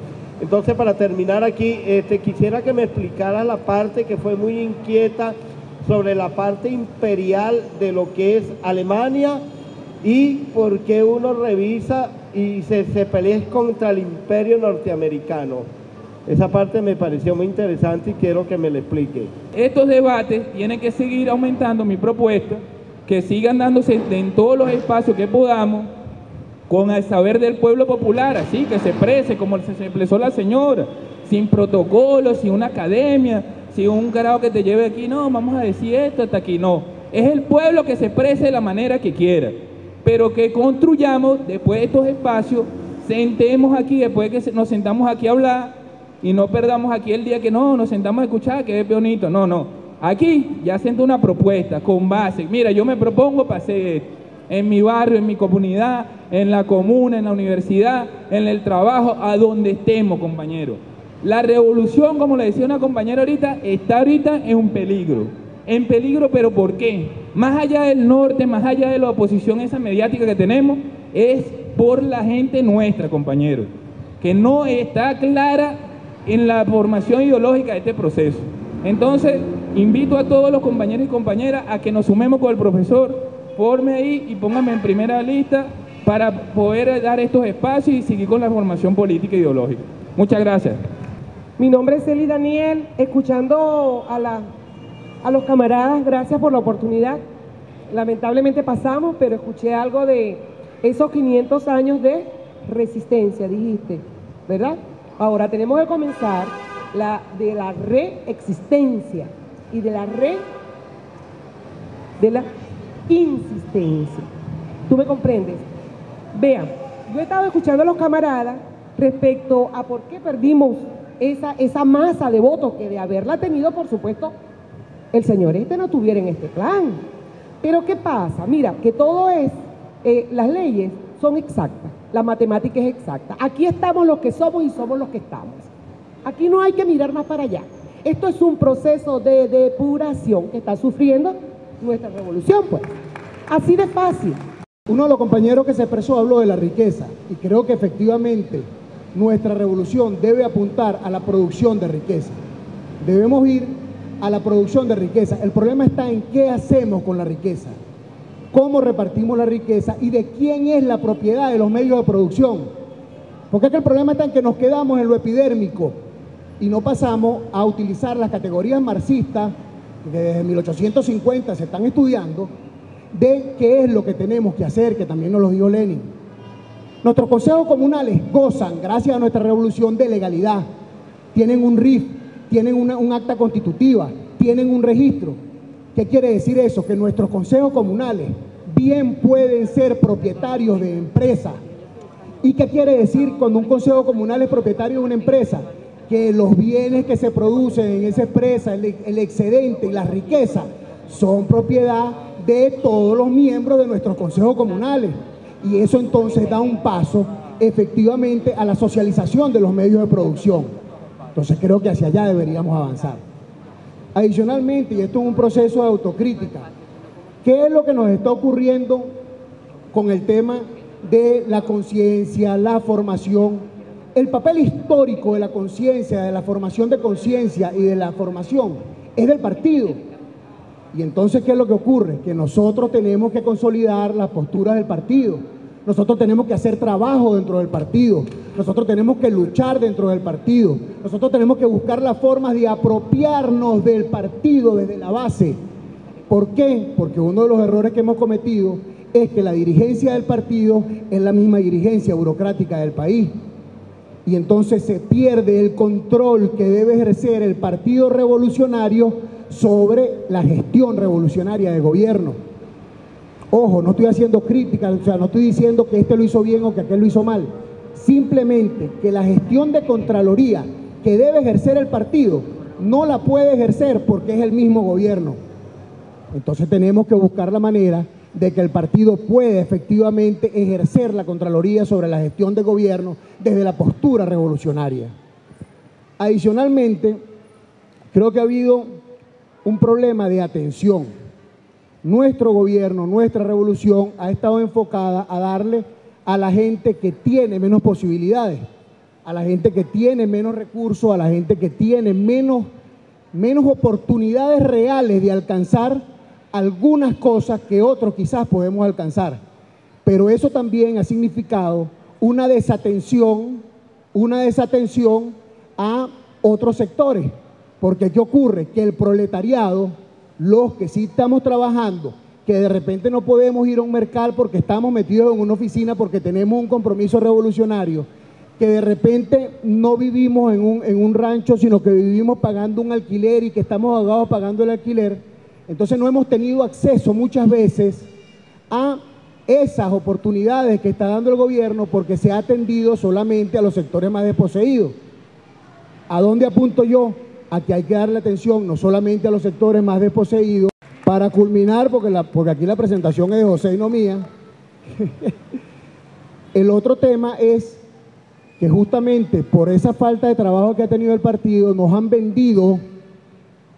Entonces, para terminar aquí, quisiera que me explicara la parte que fue muy inquieta sobre la parte imperial de lo que es Alemania y por qué uno revisa y se pelea contra el imperio norteamericano. Esa parte me pareció muy interesante y quiero que me lo explique. Estos debates tienen que seguir aumentando, mi propuesta, que sigan dándose en todos los espacios que podamos, con el saber del pueblo popular, así que se exprese como se expresó la señora, sin protocolos, sin una academia, sin un grado que te lleve aquí, no, vamos a decir esto hasta aquí, no. Es el pueblo que se exprese de la manera que quiera, pero que construyamos después de estos espacios, sentemos aquí, después de que nos sentamos aquí a hablar, y no perdamos aquí el día que no, nos sentamos a escuchar, que es bonito, no. Aquí ya siento una propuesta con base, mira, yo me propongo para hacer esto, en mi barrio, en mi comunidad, en la comuna, en la universidad, en el trabajo, a donde estemos, compañeros. La revolución, como le decía una compañera ahorita, está ahorita en peligro. En peligro, ¿pero por qué? Más allá del norte, más allá de la oposición esa mediática que tenemos, es por la gente nuestra, compañeros, que no está clara en la formación ideológica de este proceso. Entonces, invito a todos los compañeros y compañeras a que nos sumemos con el profesor, forme ahí y póngame en primera lista para poder dar estos espacios y seguir con la formación política e ideológica. Muchas gracias. Mi nombre es Eli Daniel, escuchando a los camaradas, gracias por la oportunidad. Lamentablemente pasamos, pero escuché algo de esos 500 años de resistencia, dijiste, ¿verdad? Ahora tenemos que comenzar de la reexistencia y de la insistencia. ¿Tú me comprendes? Vean, yo he estado escuchando a los camaradas respecto a por qué perdimos esa masa de votos que de haberla tenido, por supuesto, el señor no estuviera en este plan. Pero ¿qué pasa? Mira, que todo las leyes son exactas, la matemática es exacta. Aquí estamos los que somos y somos los que estamos. Aquí no hay que mirar más para allá. Esto es un proceso de depuración que está sufriendo nuestra revolución, pues. Así de fácil. Uno de los compañeros que se expresó habló de la riqueza y creo que efectivamente nuestra revolución debe apuntar a la producción de riqueza. Debemos ir a la producción de riqueza. El problema está en qué hacemos con la riqueza, cómo repartimos la riqueza y de quién es la propiedad de los medios de producción. Porque es que el problema está en que nos quedamos en lo epidérmico y no pasamos a utilizar las categorías marxistas que desde 1850 se están estudiando, de qué es lo que tenemos que hacer, que también nos lo dijo Lenin. Nuestros consejos comunales gozan, gracias a nuestra revolución, de legalidad. Tienen un RIF, tienen un acta constitutiva, tienen un registro. ¿Qué quiere decir eso? Que nuestros consejos comunales bien pueden ser propietarios de empresas. ¿Y qué quiere decir cuando un consejo comunal es propietario de una empresa? Que los bienes que se producen en esa empresa, el excedente y la riqueza, son propiedad de todos los miembros de nuestros consejos comunales. Y eso entonces da un paso efectivamente a la socialización de los medios de producción. Entonces creo que hacia allá deberíamos avanzar. Adicionalmente, y esto es un proceso de autocrítica, ¿qué es lo que nos está ocurriendo con el tema de la conciencia, la formación? El papel histórico de la conciencia, de la formación de conciencia y de la formación es del partido. Y entonces, ¿qué es lo que ocurre? Que nosotros tenemos que consolidar las posturas del partido. Nosotros tenemos que hacer trabajo dentro del partido. Nosotros tenemos que luchar dentro del partido. Nosotros tenemos que buscar las formas de apropiarnos del partido desde la base. ¿Por qué? Porque uno de los errores que hemos cometido es que la dirigencia del partido es la misma dirigencia burocrática del país. Y entonces se pierde el control que debe ejercer el Partido Revolucionario sobre la gestión revolucionaria de gobierno. Ojo, no estoy haciendo críticas, o sea, no estoy diciendo que este lo hizo bien o que aquel lo hizo mal. Simplemente que la gestión de Contraloría que debe ejercer el partido no la puede ejercer porque es el mismo gobierno. Entonces tenemos que buscar la manera de que el partido pueda efectivamente ejercer la Contraloría sobre la gestión de gobierno desde la postura revolucionaria. Adicionalmente, creo que ha habido un problema de atención. Nuestro gobierno, nuestra revolución ha estado enfocada a darle a la gente que tiene menos posibilidades, a la gente que tiene menos recursos, a la gente que tiene menos oportunidades reales de alcanzar algunas cosas que otros quizás podemos alcanzar. Pero eso también ha significado una desatención a otros sectores. Porque ¿qué ocurre? Que el proletariado, los que sí estamos trabajando, que de repente no podemos ir a un mercado porque estamos metidos en una oficina porque tenemos un compromiso revolucionario, que de repente no vivimos en un rancho, sino que vivimos pagando un alquiler y que estamos ahogados pagando el alquiler, entonces no hemos tenido acceso muchas veces a esas oportunidades que está dando el gobierno porque se ha atendido solamente a los sectores más desposeídos. ¿A dónde apunto yo? A que hay que darle atención no solamente a los sectores más desposeídos. Para culminar, porque aquí la presentación es de José y no mía, el otro tema es que justamente por esa falta de trabajo que ha tenido el partido, nos han vendido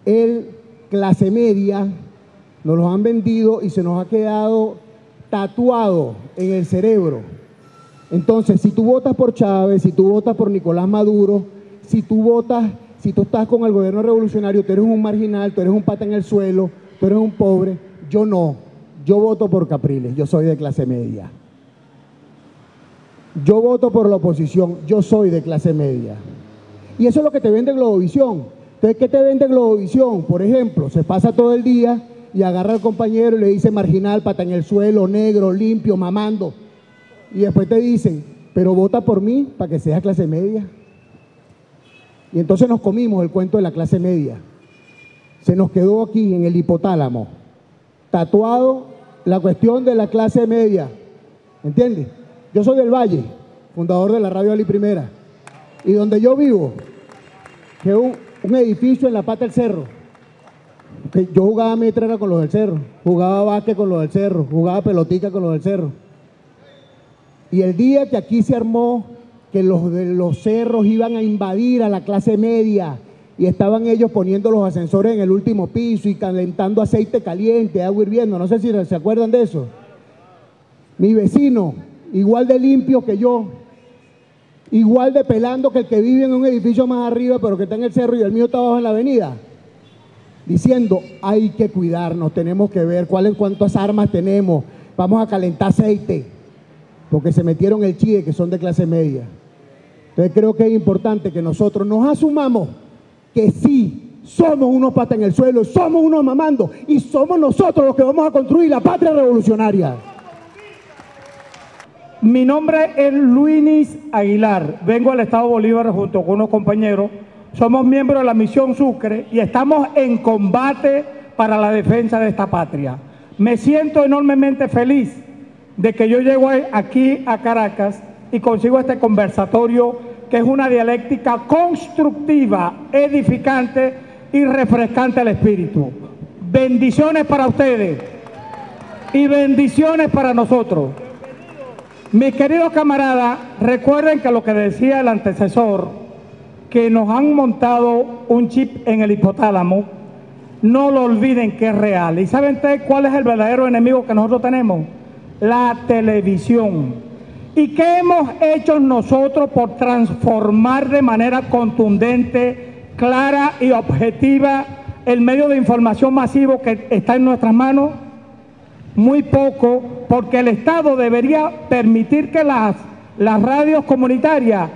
el clase media, nos lo han vendido y se nos ha quedado tatuado en el cerebro. Entonces, si tú votas por Chávez, si tú votas por Nicolás Maduro, si tú estás con el gobierno revolucionario, tú eres un marginal, tú eres un pata en el suelo, tú eres un pobre. Yo no, yo voto por Capriles, yo soy de clase media. Yo voto por la oposición, yo soy de clase media. Y eso es lo que te vende Globovisión. Entonces, ¿qué te vende Globovisión? Por ejemplo, se pasa todo el día y agarra al compañero y le dice marginal, pata en el suelo, negro, limpio, mamando. Y después te dicen, pero vota por mí para que seas clase media. Y entonces nos comimos el cuento de la clase media. Se nos quedó aquí en el hipotálamo, tatuado la cuestión de la clase media. ¿Entiendes? Yo soy del Valle, fundador de la Radio Ali Primera. Y donde yo vivo, que es un edificio en la pata del cerro. Que yo jugaba metrera con los del cerro, jugaba básquet con los del cerro, jugaba pelotica con los del cerro. Y el día que aquí se armó que los de los cerros iban a invadir a la clase media y estaban ellos poniendo los ascensores en el último piso y calentando aceite caliente, agua hirviendo, no sé si se acuerdan de eso. Mi vecino, igual de limpio que yo, igual de pelando que el que vive en un edificio más arriba, pero que está en el cerro y el mío está abajo en la avenida, diciendo, hay que cuidarnos, tenemos que ver cuántas armas tenemos, vamos a calentar aceite, porque se metieron el chile, que son de clase media. Entonces creo que es importante que nosotros nos asumamos que sí, somos unos patas en el suelo, somos unos mamandos, y somos nosotros los que vamos a construir la patria revolucionaria. Mi nombre es Luinis Aguilar, vengo al Estado Bolívar junto con unos compañeros, somos miembros de la Misión Sucre y estamos en combate para la defensa de esta patria. Me siento enormemente feliz de que yo llego aquí a Caracas y consigo este conversatorio que es una dialéctica constructiva, edificante y refrescante al espíritu. Bendiciones para ustedes y bendiciones para nosotros. Mis queridos camaradas, recuerden que lo que decía el antecesor, que nos han montado un chip en el hipotálamo, no lo olviden que es real. ¿Y saben ustedes cuál es el verdadero enemigo que nosotros tenemos? La televisión. ¿Y qué hemos hecho nosotros por transformar de manera contundente, clara y objetiva el medio de información masivo que está en nuestras manos? Muy poco, porque el Estado debería permitir que las radios comunitarias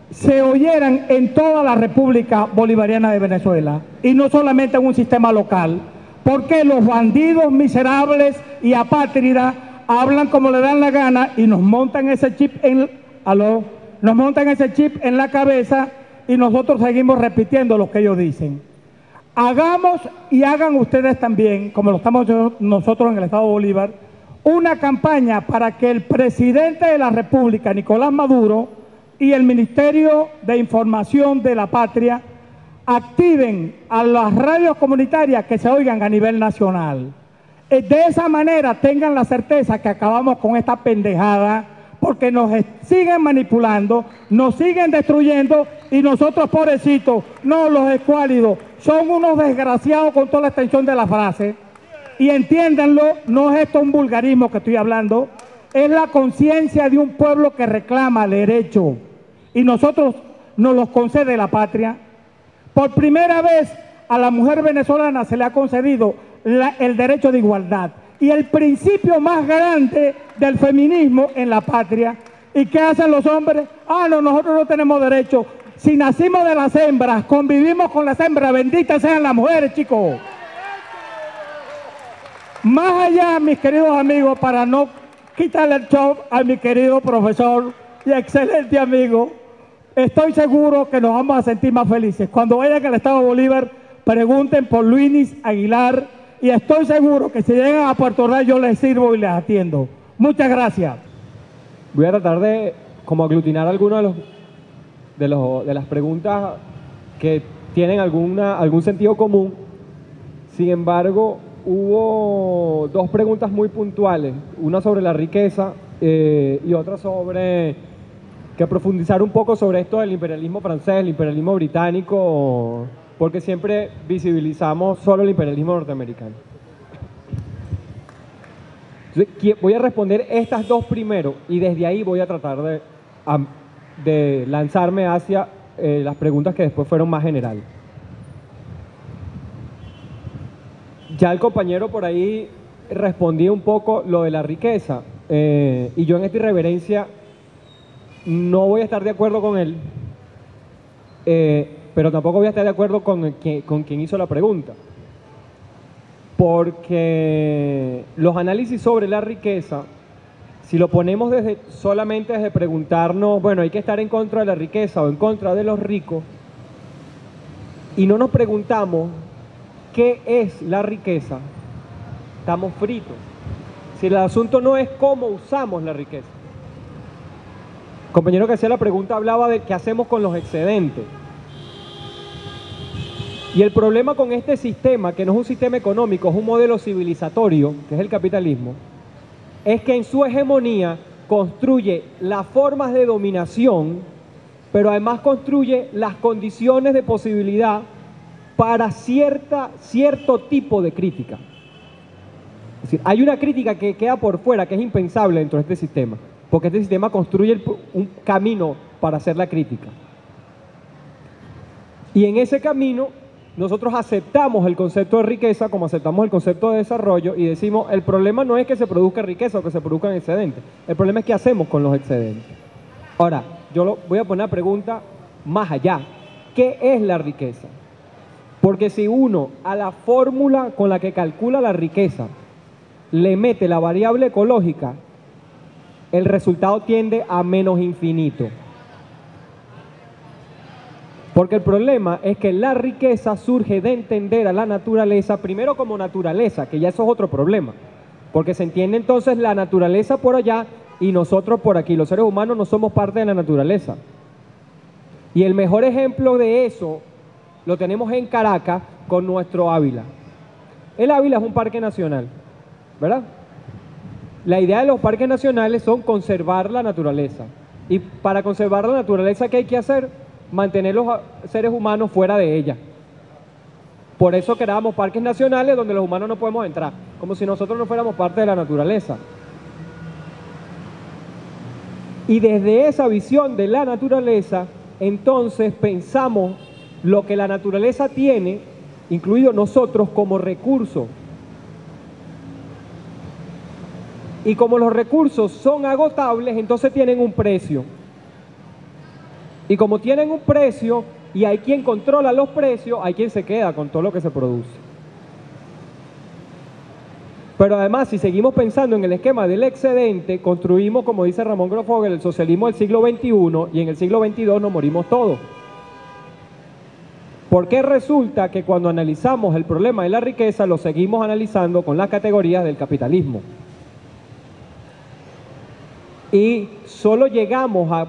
se oyeran en toda la República Bolivariana de Venezuela y no solamente en un sistema local, porque los bandidos miserables y apátridas hablan como le dan la gana y nos montan ese chip en la cabeza y nosotros seguimos repitiendo lo que ellos dicen. Hagamos y hagan ustedes también, como lo estamos nosotros en el Estado Bolívar, una campaña para que el presidente de la República, Nicolás Maduro, y el Ministerio de Información de la Patria activen a las radios comunitarias que se oigan a nivel nacional. De esa manera tengan la certeza que acabamos con esta pendejada, porque nos siguen manipulando, nos siguen destruyendo y nosotros, pobrecitos, no, los escuálidos, son unos desgraciados con toda la extensión de la frase. Y entiéndanlo, no es esto un vulgarismo que estoy hablando, es la conciencia de un pueblo que reclama derecho y nosotros nos los concede la patria. Por primera vez a la mujer venezolana se le ha concedido el derecho de igualdad y el principio más grande del feminismo en la patria. ¿Y qué hacen los hombres? Ah, no, nosotros no tenemos derecho. Si nacimos de las hembras, convivimos con las hembras, benditas sean las mujeres, chicos. Más allá, mis queridos amigos, para no quitarle el show a mi querido profesor y excelente amigo, estoy seguro que nos vamos a sentir más felices. Cuando vayan al Estado Bolívar, pregunten por Luinis Aguilar y estoy seguro que si llegan a Puerto Real yo les sirvo y les atiendo. Muchas gracias. Voy a tratar de como aglutinar algunos de las preguntas que tienen algún sentido común. Sin embargo, hubo dos preguntas muy puntuales, una sobre la riqueza y otra sobre que profundizar un poco sobre esto del imperialismo francés, el imperialismo británico, porque siempre visibilizamos solo el imperialismo norteamericano. Entonces, voy a responder estas dos primero y desde ahí voy a tratar de lanzarme hacia las preguntas que después fueron más generales. Ya el compañero por ahí respondía un poco lo de la riqueza y yo en esta irreverencia no voy a estar de acuerdo con él, pero tampoco voy a estar de acuerdo con quien hizo la pregunta, porque los análisis sobre la riqueza, si lo ponemos solamente desde preguntarnos, bueno, hay que estar en contra de la riqueza o en contra de los ricos, y no nos preguntamos ¿qué es la riqueza? Estamos fritos. Si el asunto no es cómo usamos la riqueza. El compañero que hacía la pregunta hablaba de qué hacemos con los excedentes. Y el problema con este sistema, que no es un sistema económico, es un modelo civilizatorio, que es el capitalismo, es que en su hegemonía construye las formas de dominación, pero además construye las condiciones de posibilidad para cierto tipo de crítica. Es decir, hay una crítica que queda por fuera, que es impensable dentro de este sistema, porque este sistema construye un camino para hacer la crítica. Y en ese camino nosotros aceptamos el concepto de riqueza como aceptamos el concepto de desarrollo y decimos, el problema no es que se produzca riqueza o que se produzcan excedentes, el problema es qué hacemos con los excedentes. Ahora, voy a poner una pregunta más allá. ¿Qué es la riqueza? Porque si uno a la fórmula con la que calcula la riqueza le mete la variable ecológica, el resultado tiende a menos infinito. Porque el problema es que la riqueza surge de entender a la naturaleza, primero como naturaleza, que ya eso es otro problema. Porque se entiende entonces la naturaleza por allá y nosotros por aquí. Los seres humanos no somos parte de la naturaleza. Y el mejor ejemplo de eso lo tenemos en Caracas con nuestro Ávila. El Ávila es un parque nacional, ¿verdad? La idea de los parques nacionales son conservar la naturaleza. Y para conservar la naturaleza, ¿qué hay que hacer? Mantener los seres humanos fuera de ella. Por eso creamos parques nacionales donde los humanos no podemos entrar, como si nosotros no fuéramos parte de la naturaleza. Y desde esa visión de la naturaleza, entonces pensamos lo que la naturaleza tiene, incluido nosotros, como recurso. Y como los recursos son agotables, entonces tienen un precio. Y como tienen un precio y hay quien controla los precios, hay quien se queda con todo lo que se produce. Pero además, si seguimos pensando en el esquema del excedente, construimos, como dice Ramón Grofogel, el socialismo del siglo XXI y en el siglo XXII nos morimos todos. Porque resulta que cuando analizamos el problema de la riqueza, lo seguimos analizando con las categorías del capitalismo. Y solo llegamos a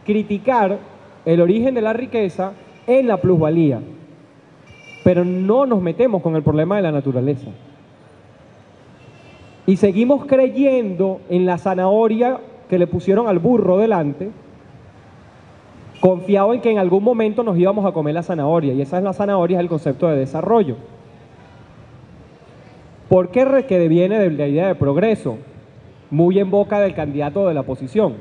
criticar el origen de la riqueza en la plusvalía, pero no nos metemos con el problema de la naturaleza. Y seguimos creyendo en la zanahoria que le pusieron al burro delante, confiado en que en algún momento nos íbamos a comer la zanahoria, y esa es la zanahoria, es el concepto de desarrollo. ¿Por qué? Que viene de la idea de progreso, muy en boca del candidato de la oposición.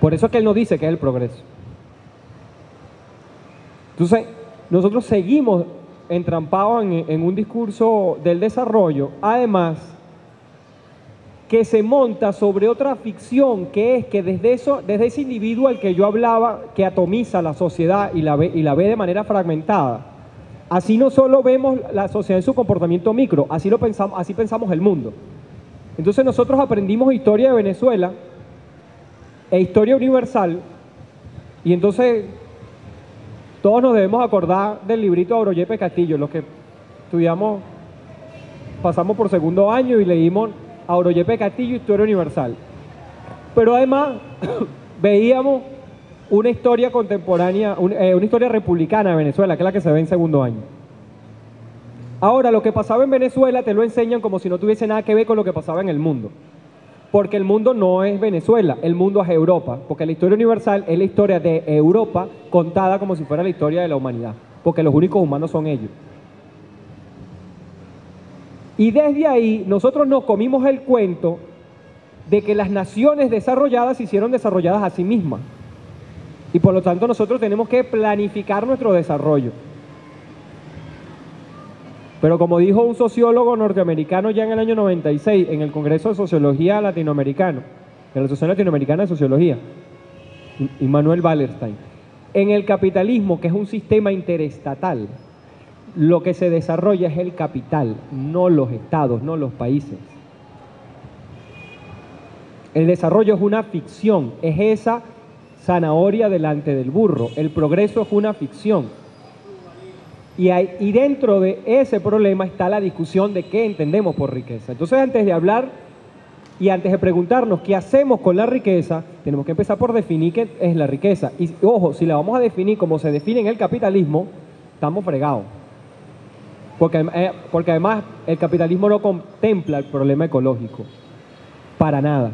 Por eso es que él nos dice que es el progreso. Entonces, nosotros seguimos entrampados en un discurso del desarrollo, además que se monta sobre otra ficción, que es que desde ese individuo al que yo hablaba, que atomiza la sociedad y la ve de manera fragmentada, así no solo vemos la sociedad en su comportamiento micro, así pensamos el mundo. Entonces nosotros aprendimos historia de Venezuela e historia universal, y entonces todos nos debemos acordar del librito de Auro-Yepes Castillo. Los que estudiamos, pasamos por segundo año y leímos Auro-Yepes Castillo, historia universal. Pero además veíamos una historia contemporánea, una historia republicana de Venezuela, que es la que se ve en segundo año. Ahora, lo que pasaba en Venezuela te lo enseñan como si no tuviese nada que ver con lo que pasaba en el mundo. Porque el mundo no es Venezuela, el mundo es Europa, porque la historia universal es la historia de Europa contada como si fuera la historia de la humanidad, porque los únicos humanos son ellos. Y desde ahí nosotros nos comimos el cuento de que las naciones desarrolladas se hicieron desarrolladas a sí mismas, y por lo tanto nosotros tenemos que planificar nuestro desarrollo. Pero como dijo un sociólogo norteamericano ya en el año 96, en el Congreso de Sociología Latinoamericano, de la Asociación Latinoamericana de Sociología, Immanuel Wallerstein, en el capitalismo, que es un sistema interestatal, lo que se desarrolla es el capital, no los estados, no los países. El desarrollo es una ficción, es esa zanahoria delante del burro. El progreso es una ficción. Y dentro de ese problema está la discusión de qué entendemos por riqueza. Entonces, antes de hablar y antes de preguntarnos qué hacemos con la riqueza, tenemos que empezar por definir qué es la riqueza. Y ojo, si la vamos a definir como se define en el capitalismo, estamos fregados. Porque además el capitalismo no contempla el problema ecológico. Para nada.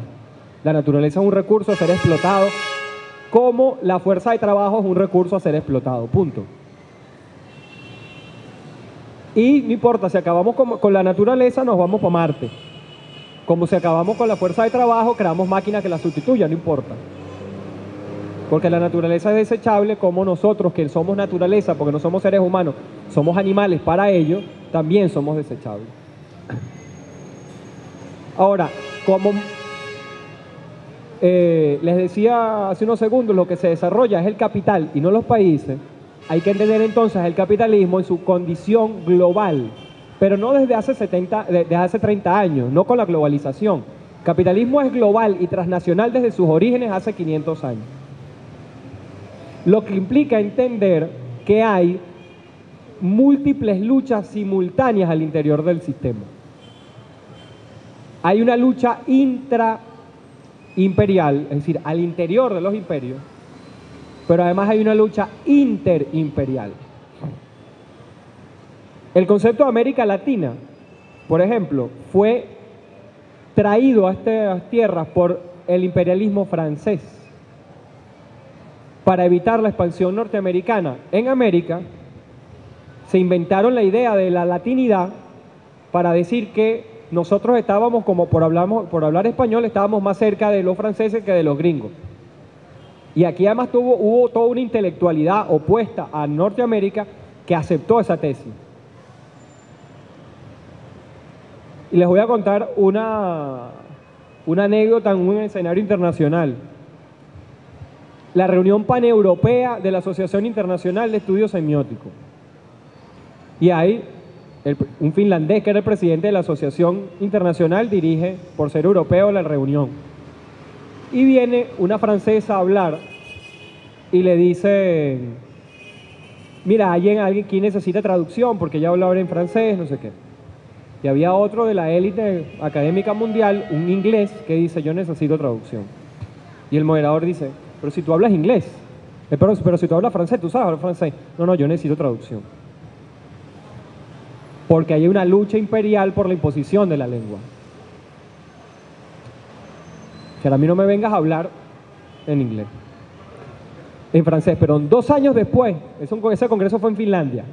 La naturaleza es un recurso a ser explotado, como la fuerza de trabajo es un recurso a ser explotado. Punto. Y no importa, si acabamos con la naturaleza, nos vamos para Marte. Como si acabamos con la fuerza de trabajo, creamos máquinas que la sustituyan, no importa. Porque la naturaleza es desechable, como nosotros, que somos naturaleza, porque no somos seres humanos, somos animales para ellos, también somos desechables. Ahora, como les decía hace unos segundos, lo que se desarrolla es el capital y no los países. Hay que entender entonces el capitalismo en su condición global, pero no desde hace 30 años, no con la globalización. El capitalismo es global y transnacional desde sus orígenes hace 500 años. Lo que implica entender que hay múltiples luchas simultáneas al interior del sistema. Hay una lucha intraimperial, es decir, al interior de los imperios, pero además hay una lucha interimperial. El concepto de América Latina, por ejemplo, fue traído a estas tierras por el imperialismo francés para evitar la expansión norteamericana. En América se inventaron la idea de la latinidad para decir que nosotros estábamos, como por hablar español, estábamos más cerca de los franceses que de los gringos. Y aquí además hubo toda una intelectualidad opuesta a Norteamérica que aceptó esa tesis. Y les voy a contar una anécdota en un escenario internacional. La reunión paneuropea de la Asociación Internacional de Estudios Semióticos. Y ahí un finlandés que era el presidente de la Asociación Internacional dirige, por ser europeo, la reunión. Y viene una francesa a hablar y le dice, mira, alguien aquí necesita traducción porque ella habla ahora en francés, no sé qué. Y había otro de la élite académica mundial, un inglés, que dice, yo necesito traducción. Y el moderador dice, pero si tú hablas inglés, pero si tú hablas francés, tú sabes hablar francés. No, yo necesito traducción. Porque hay una lucha imperial por la imposición de la lengua. Que a mí no me vengas a hablar en inglés, en francés. Pero 2 años después, ese congreso fue en Finlandia,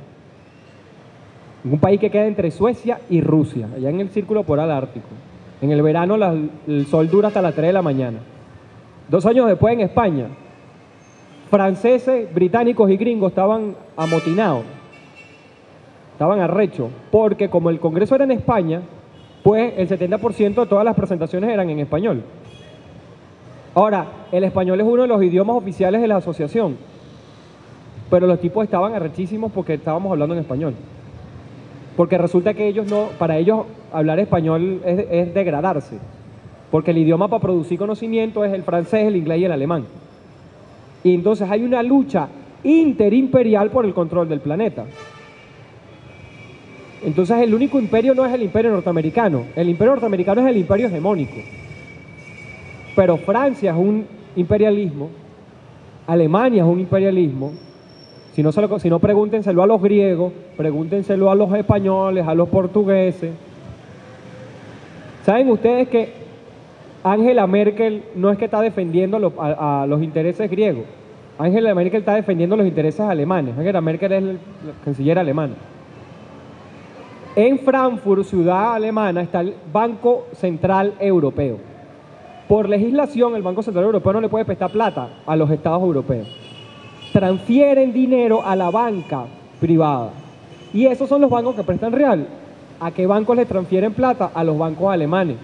un país que queda entre Suecia y Rusia, allá en el círculo polar ártico. En el verano el sol dura hasta las 3 de la mañana. 2 años después en España, franceses, británicos y gringos estaban amotinados, estaban arrechos, porque como el congreso era en España, pues el 70% de todas las presentaciones eran en español. Ahora, el español es uno de los idiomas oficiales de la asociación, pero los tipos estaban arrechísimos porque estábamos hablando en español. Porque resulta que para ellos hablar español es degradarse, porque el idioma para producir conocimiento es el francés, el inglés y el alemán. Y entonces hay una lucha interimperial por el control del planeta. Entonces el único imperio no es el imperio norteamericano, el imperio norteamericano es el imperio hegemónico. Pero Francia es un imperialismo, Alemania es un imperialismo. Si no, pregúntenselo a los griegos, pregúntenselo a los españoles, a los portugueses. ¿Saben ustedes que Angela Merkel no es que está defendiendo a los intereses griegos? Angela Merkel está defendiendo los intereses alemanes. Angela Merkel es la canciller alemana. En Frankfurt, ciudad alemana, está el Banco Central Europeo. Por legislación, el Banco Central Europeo no le puede prestar plata a los estados europeos. Transfieren dinero a la banca privada. Y esos son los bancos que prestan real. ¿A qué bancos le transfieren plata? A los bancos alemanes.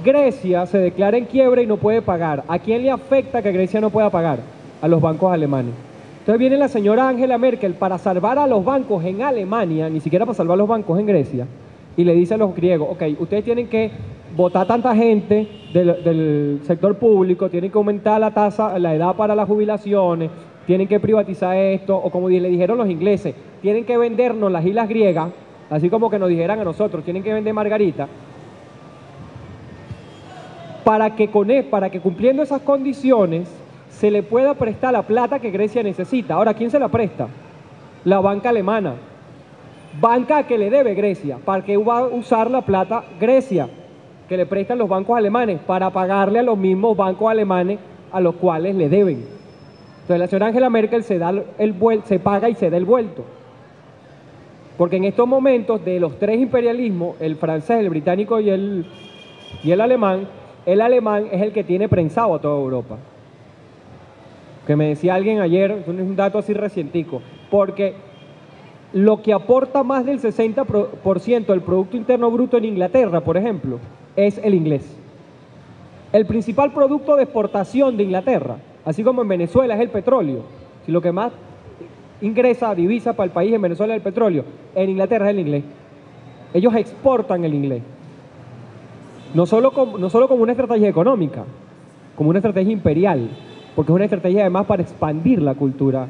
Grecia se declara en quiebra y no puede pagar. ¿A quién le afecta que Grecia no pueda pagar? A los bancos alemanes. Entonces viene la señora Angela Merkel para salvar a los bancos en Alemania, ni siquiera para salvar a los bancos en Grecia, y le dice a los griegos, ok, ustedes tienen que votar tanta gente del sector público, tienen que aumentar la edad para las jubilaciones, tienen que privatizar esto, o como le dijeron los ingleses, tienen que vendernos las islas griegas, así como que nos dijeran a nosotros, tienen que vender Margarita, para que cumpliendo esas condiciones se le pueda prestar la plata que Grecia necesita. Ahora, ¿quién se la presta? La banca alemana. Banca que le debe Grecia. ¿Para qué va a usar la plata Grecia que le prestan los bancos alemanes? Para pagarle a los mismos bancos alemanes a los cuales le deben. Entonces la señora Angela Merkel se paga y se da el vuelto. Porque en estos momentos, de los tres imperialismos, el francés, el británico y el alemán es el que tiene prensado a toda Europa. Que me decía alguien ayer, es un dato así recientico, porque lo que aporta más del 60% del Producto Interno Bruto en Inglaterra, por ejemplo, es el inglés. El principal producto de exportación de Inglaterra, así como en Venezuela es el petróleo, si lo que más ingresa a divisa para el país en Venezuela es el petróleo, en Inglaterra es el inglés. Ellos exportan el inglés. No solo como una estrategia económica, como una estrategia imperial, porque es una estrategia además para expandir la cultura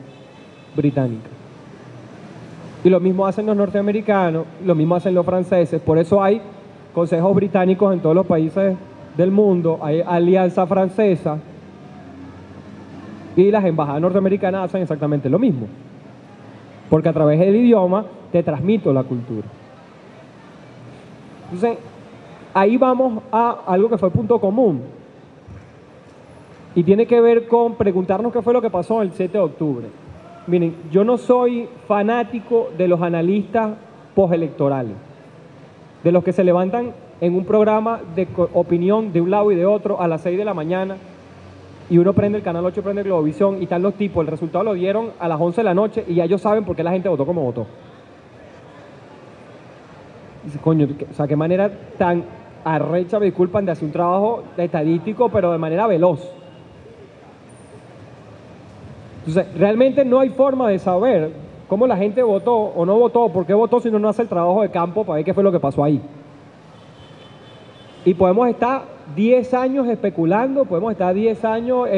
británica. Y lo mismo hacen los norteamericanos, lo mismo hacen los franceses, por eso hay consejos británicos en todos los países del mundo, hay alianza francesa, y las embajadas norteamericanas hacen exactamente lo mismo, porque a través del idioma te transmito la cultura. Entonces, ahí vamos a algo que fue punto común, y tiene que ver con preguntarnos qué fue lo que pasó el 7 de octubre. Miren, yo no soy fanático de los analistas postelectorales, de los que se levantan en un programa de opinión de un lado y de otro a las 6 de la mañana y uno prende el Canal 8, prende Globovisión y están los tipos, el resultado lo dieron a las 11 de la noche y ya ellos saben por qué la gente votó como votó. Dice, coño, o sea, qué manera tan arrecha, me disculpan, de hacer un trabajo estadístico, pero de manera veloz. Entonces, realmente no hay forma de saber cómo la gente votó o no votó, por qué votó si uno no hace el trabajo de campo para ver qué fue lo que pasó ahí. Y podemos estar 10 años especulando, podemos estar 10 años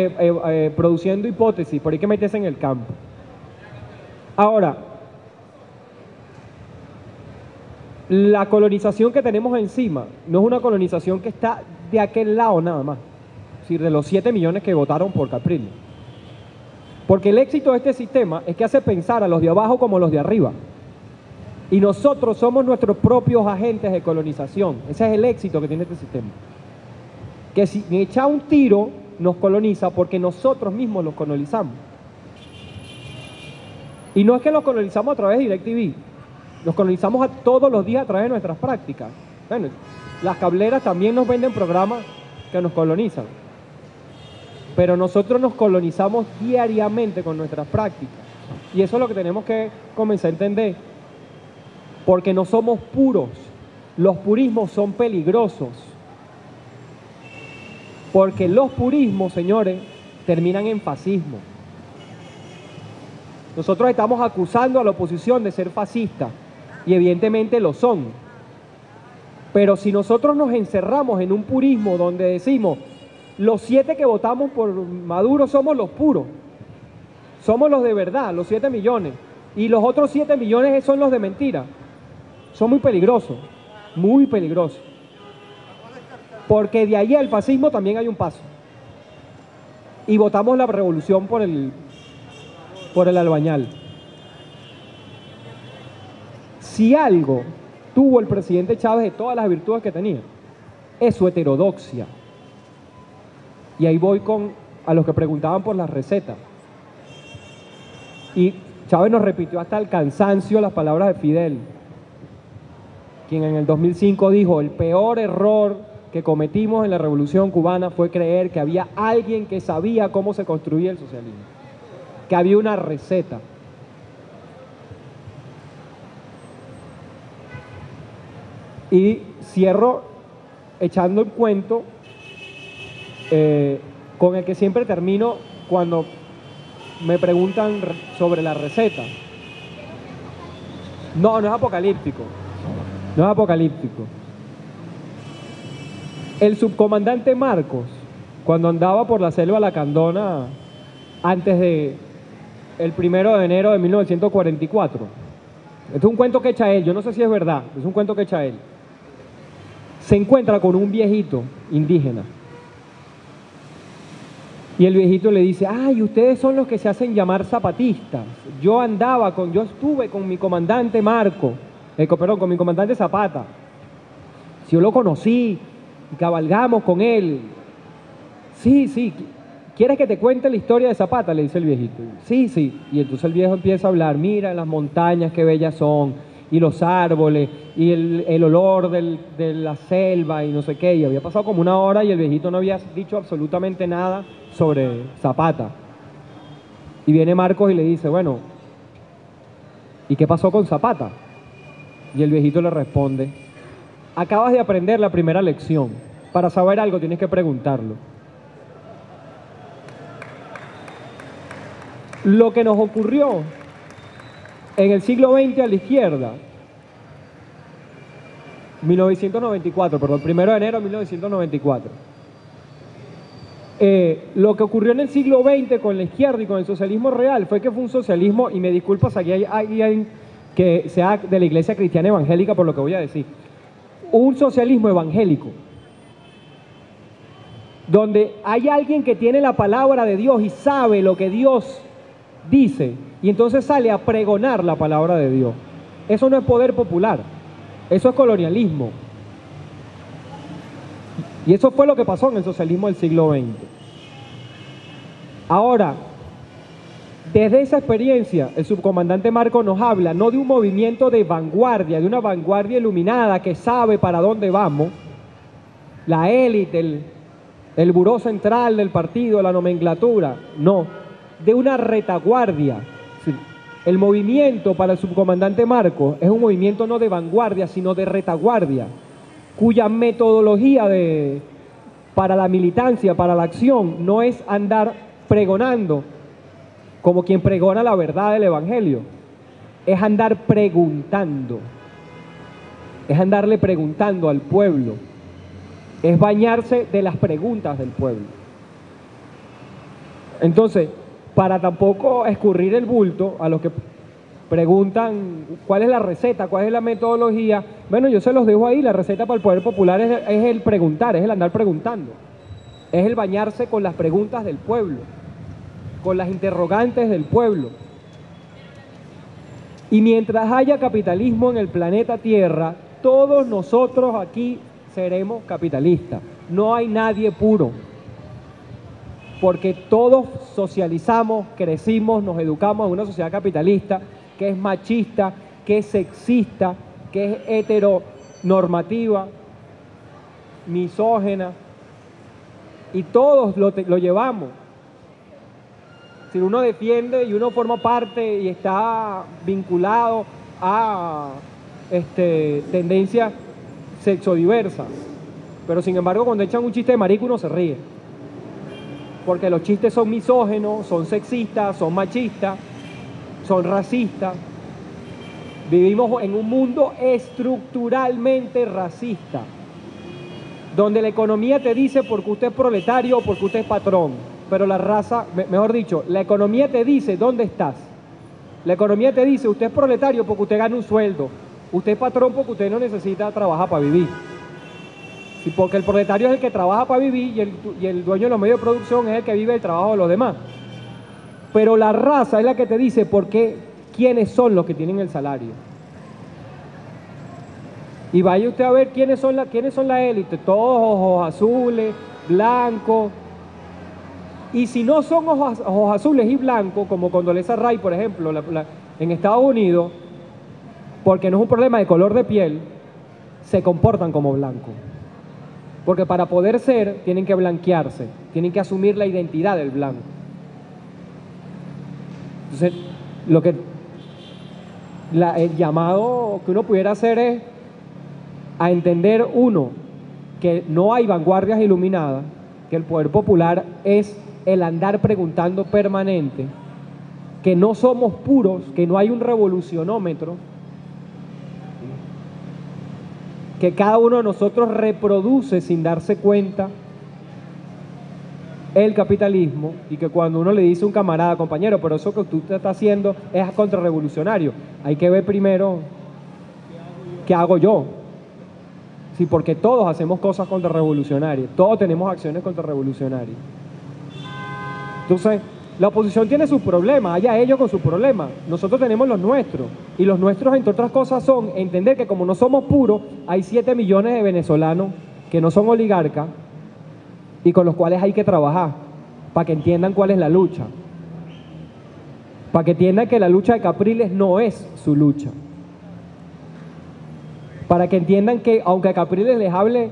produciendo hipótesis, pero hay que meterse en el campo. Ahora, la colonización que tenemos encima no es una colonización que está de aquel lado nada más, es decir, de los 7 millones que votaron por Capriles. Porque el éxito de este sistema es que hace pensar a los de abajo como a los de arriba. Y nosotros somos nuestros propios agentes de colonización. Ese es el éxito que tiene este sistema. Que si echa un tiro, nos coloniza porque nosotros mismos los colonizamos. Y no es que los colonizamos a través de DirecTV. Los colonizamos todos los días a través de nuestras prácticas. Bueno, las cableras también nos venden programas que nos colonizan. Pero nosotros nos colonizamos diariamente con nuestras prácticas. Y eso es lo que tenemos que comenzar a entender. Porque no somos puros. Los purismos son peligrosos. Porque los purismos, señores, terminan en fascismo. Nosotros estamos acusando a la oposición de ser fascista. Y evidentemente lo son. Pero si nosotros nos encerramos en un purismo donde decimos, los 7 que votamos por Maduro somos los puros, somos los de verdad, los 7 millones, y los otros 7 millones son los de mentira, son muy peligrosos, porque de ahí al fascismo también hay un paso, y votamos la revolución por el Albañal. Si algo tuvo el presidente Chávez de todas las virtudes que tenía, es su heterodoxia. Y ahí voy a los que preguntaban por las recetas. Y Chávez nos repitió hasta el cansancio las palabras de Fidel, quien en el 2005 dijo, el peor error que cometimos en la Revolución Cubana fue creer que había alguien que sabía cómo se construía el socialismo, que había una receta. Y cierro echando el cuento con el que siempre termino cuando me preguntan sobre la receta. No es apocalíptico. No es apocalíptico. El subcomandante Marcos, cuando andaba por la selva Lacandona antes de el 1 de enero de 1944, este es un cuento que echa él, yo no sé si es verdad, es un cuento que echa él, se encuentra con un viejito indígena. Y el viejito le dice, ay, ustedes son los que se hacen llamar zapatistas. Yo estuve con mi comandante con mi comandante Zapata. Si yo lo conocí y cabalgamos con él. Sí, ¿quieres que te cuente la historia de Zapata? Le dice el viejito. Sí. Y entonces el viejo empieza a hablar, mira las montañas, qué bellas son. y los árboles, y el olor de la selva, y no sé qué, y había pasado como una hora y el viejito no había dicho absolutamente nada sobre Zapata. Y viene Marcos y le dice, bueno, ¿y qué pasó con Zapata? Y el viejito le responde, acabas de aprender la primera lección. Para saber algo tienes que preguntarlo. Lo que nos ocurrió en el siglo XX a la izquierda, 1994, perdón, 1 de enero de 1994. Lo que ocurrió en el siglo XX con la izquierda y con el socialismo real fue que fue un socialismo, y me disculpas, aquí hay alguien que sea de la iglesia cristiana evangélica por lo que voy a decir, un socialismo evangélico, donde hay alguien que tiene la palabra de Dios y sabe lo que Dios dice, y entonces sale a pregonar la palabra de Dios. Eso no es poder popular, eso es colonialismo. Y eso fue lo que pasó en el socialismo del siglo XX. Ahora, desde esa experiencia, el subcomandante Marcos nos habla no de un movimiento de vanguardia, de una vanguardia iluminada que sabe para dónde vamos, la élite, el buró central del partido, la nomenclatura, no, de una retaguardia. El movimiento para el subcomandante Marcos es un movimiento no de vanguardia, sino de retaguardia, cuya metodología para la militancia, para la acción, no es andar pregonando como quien pregona la verdad del Evangelio, es andar preguntando, es andarle preguntando al pueblo, es bañarse de las preguntas del pueblo. Entonces, para tampoco escurrir el bulto a los que preguntan cuál es la receta, cuál es la metodología, bueno, yo se los dejo ahí. La receta para el poder popular es el preguntar, es el andar preguntando, es el bañarse con las preguntas del pueblo, con las interrogantes del pueblo. Y mientras haya capitalismo en el planeta Tierra, todos nosotros aquí seremos capitalistas. No hay nadie puro, porque todos socializamos, crecimos, nos educamos en una sociedad capitalista que es machista, que es sexista, que es heteronormativa, misógena, y todos lo llevamos. Si uno defiende y uno forma parte y está vinculado a tendencias sexodiversas, pero sin embargo cuando echan un chiste de marico uno se ríe, porque los chistes son misógenos, son sexistas, son machistas, son racistas. Vivimos en un mundo estructuralmente racista, donde la economía te dice porque usted es proletario o porque usted es patrón, pero la raza, mejor dicho, la economía te dice dónde estás. La economía te dice usted es proletario porque usted gana un sueldo, usted es patrón porque usted no necesita trabajar para vivir. Sí, porque el proletario es el que trabaja para vivir y el dueño de los medios de producción es el que vive el trabajo de los demás. Pero la raza es la que te dice por qué, quiénes son los que tienen el salario. Y vaya usted a ver quiénes son la élite, todos ojos azules, blancos. Y si no son ojos azules y blancos, como Condoleezza Rice, por ejemplo, en Estados Unidos, porque no es un problema de color de piel, se comportan como blancos. Porque para poder ser, tienen que blanquearse, tienen que asumir la identidad del blanco. Entonces, el llamado que uno pudiera hacer es a entender, uno, que no hay vanguardias iluminadas, que el poder popular es el andar preguntando permanente, que no somos puros, que no hay un revolucionómetro, que cada uno de nosotros reproduce sin darse cuenta el capitalismo, y que cuando uno le dice a un camarada, compañero, pero eso que tú te estás haciendo es contrarrevolucionario, hay que ver primero qué hago yo. Sí, porque todos hacemos cosas contrarrevolucionarias, todos tenemos acciones contrarrevolucionarias. Entonces, la oposición tiene sus problemas, allá ellos con sus problemas, nosotros tenemos los nuestros, y los nuestros, entre otras cosas, son entender que como no somos puros, hay 7 millones de venezolanos que no son oligarcas y con los cuales hay que trabajar, para que entiendan cuál es la lucha, para que entiendan que la lucha de Capriles no es su lucha. para que entiendan que aunque a Capriles les hable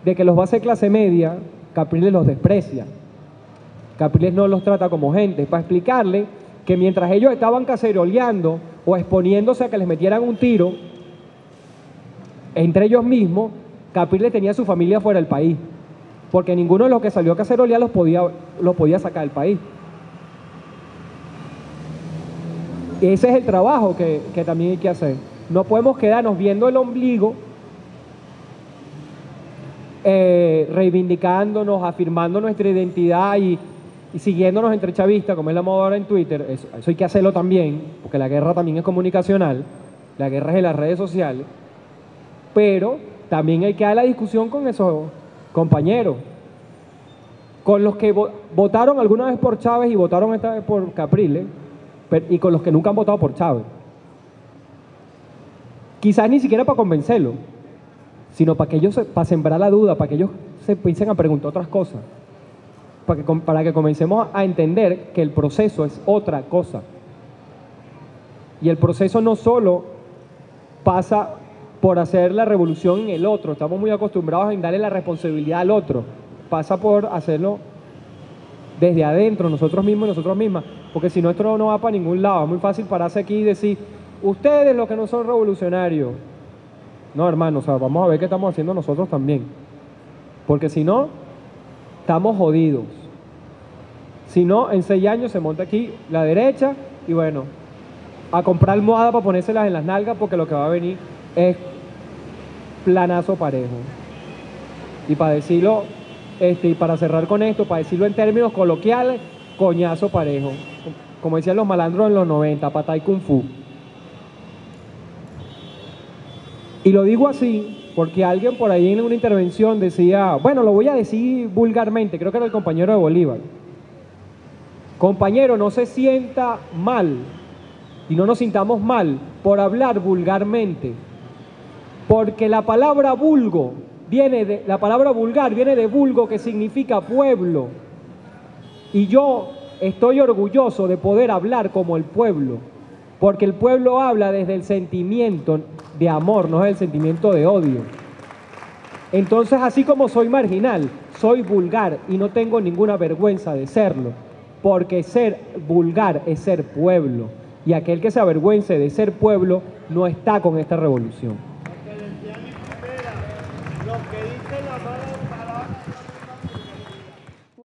de que los va a hacer clase media, Capriles los desprecia. Capriles no los trata como gente, para explicarle que mientras ellos estaban caceroleando o exponiéndose a que les metieran un tiro entre ellos mismos, Capriles tenía su familia fuera del país, porque ninguno de los que salió a cacerolear los podía sacar del país. Ese es el trabajo que también hay que hacer. No podemos quedarnos viendo el ombligo, reivindicándonos, afirmando nuestra identidad y siguiéndonos entre chavistas, como es la moda ahora en Twitter. Eso hay que hacerlo también, porque la guerra también es comunicacional, la guerra es en las redes sociales, pero también hay que dar la discusión con esos compañeros, con los que votaron alguna vez por Chávez y votaron esta vez por Capriles, y con los que nunca han votado por Chávez. Quizás ni siquiera para convencerlos, sino para que ellos, para sembrar la duda, para que ellos se piensen a preguntar otras cosas, para que comencemos a entender que el proceso es otra cosa. Y el proceso no solo pasa por hacer la revolución en el otro, estamos muy acostumbrados a darle la responsabilidad al otro, pasa por hacerlo desde adentro, nosotros mismos y nosotros mismas, porque si no esto no va para ningún lado. Es muy fácil pararse aquí y decir, ustedes los que no son revolucionarios. No, hermano, o sea, vamos a ver qué estamos haciendo nosotros también, porque si no, estamos jodidos. Si no, en 6 años se monta aquí la derecha y bueno, a comprar almohada para ponérselas en las nalgas, porque lo que va a venir es planazo parejo. Y para decirlo, y para cerrar con esto, para decirlo en términos coloquiales, coñazo parejo. Como decían los malandros en los 90, patay kung fu. Y lo digo así porque alguien por ahí en una intervención decía, bueno, lo voy a decir vulgarmente, creo que era el compañero de Bolívar. Compañero, no se sienta mal y no nos sintamos mal por hablar vulgarmente, porque la palabra vulgo la palabra vulgar viene de vulgo, que significa pueblo, y yo estoy orgulloso de poder hablar como el pueblo, porque el pueblo habla desde el sentimiento de amor, no es el sentimiento de odio. Entonces, así como soy marginal, soy vulgar y no tengo ninguna vergüenza de serlo, porque ser vulgar es ser pueblo, y aquel que se avergüence de ser pueblo no está con esta revolución.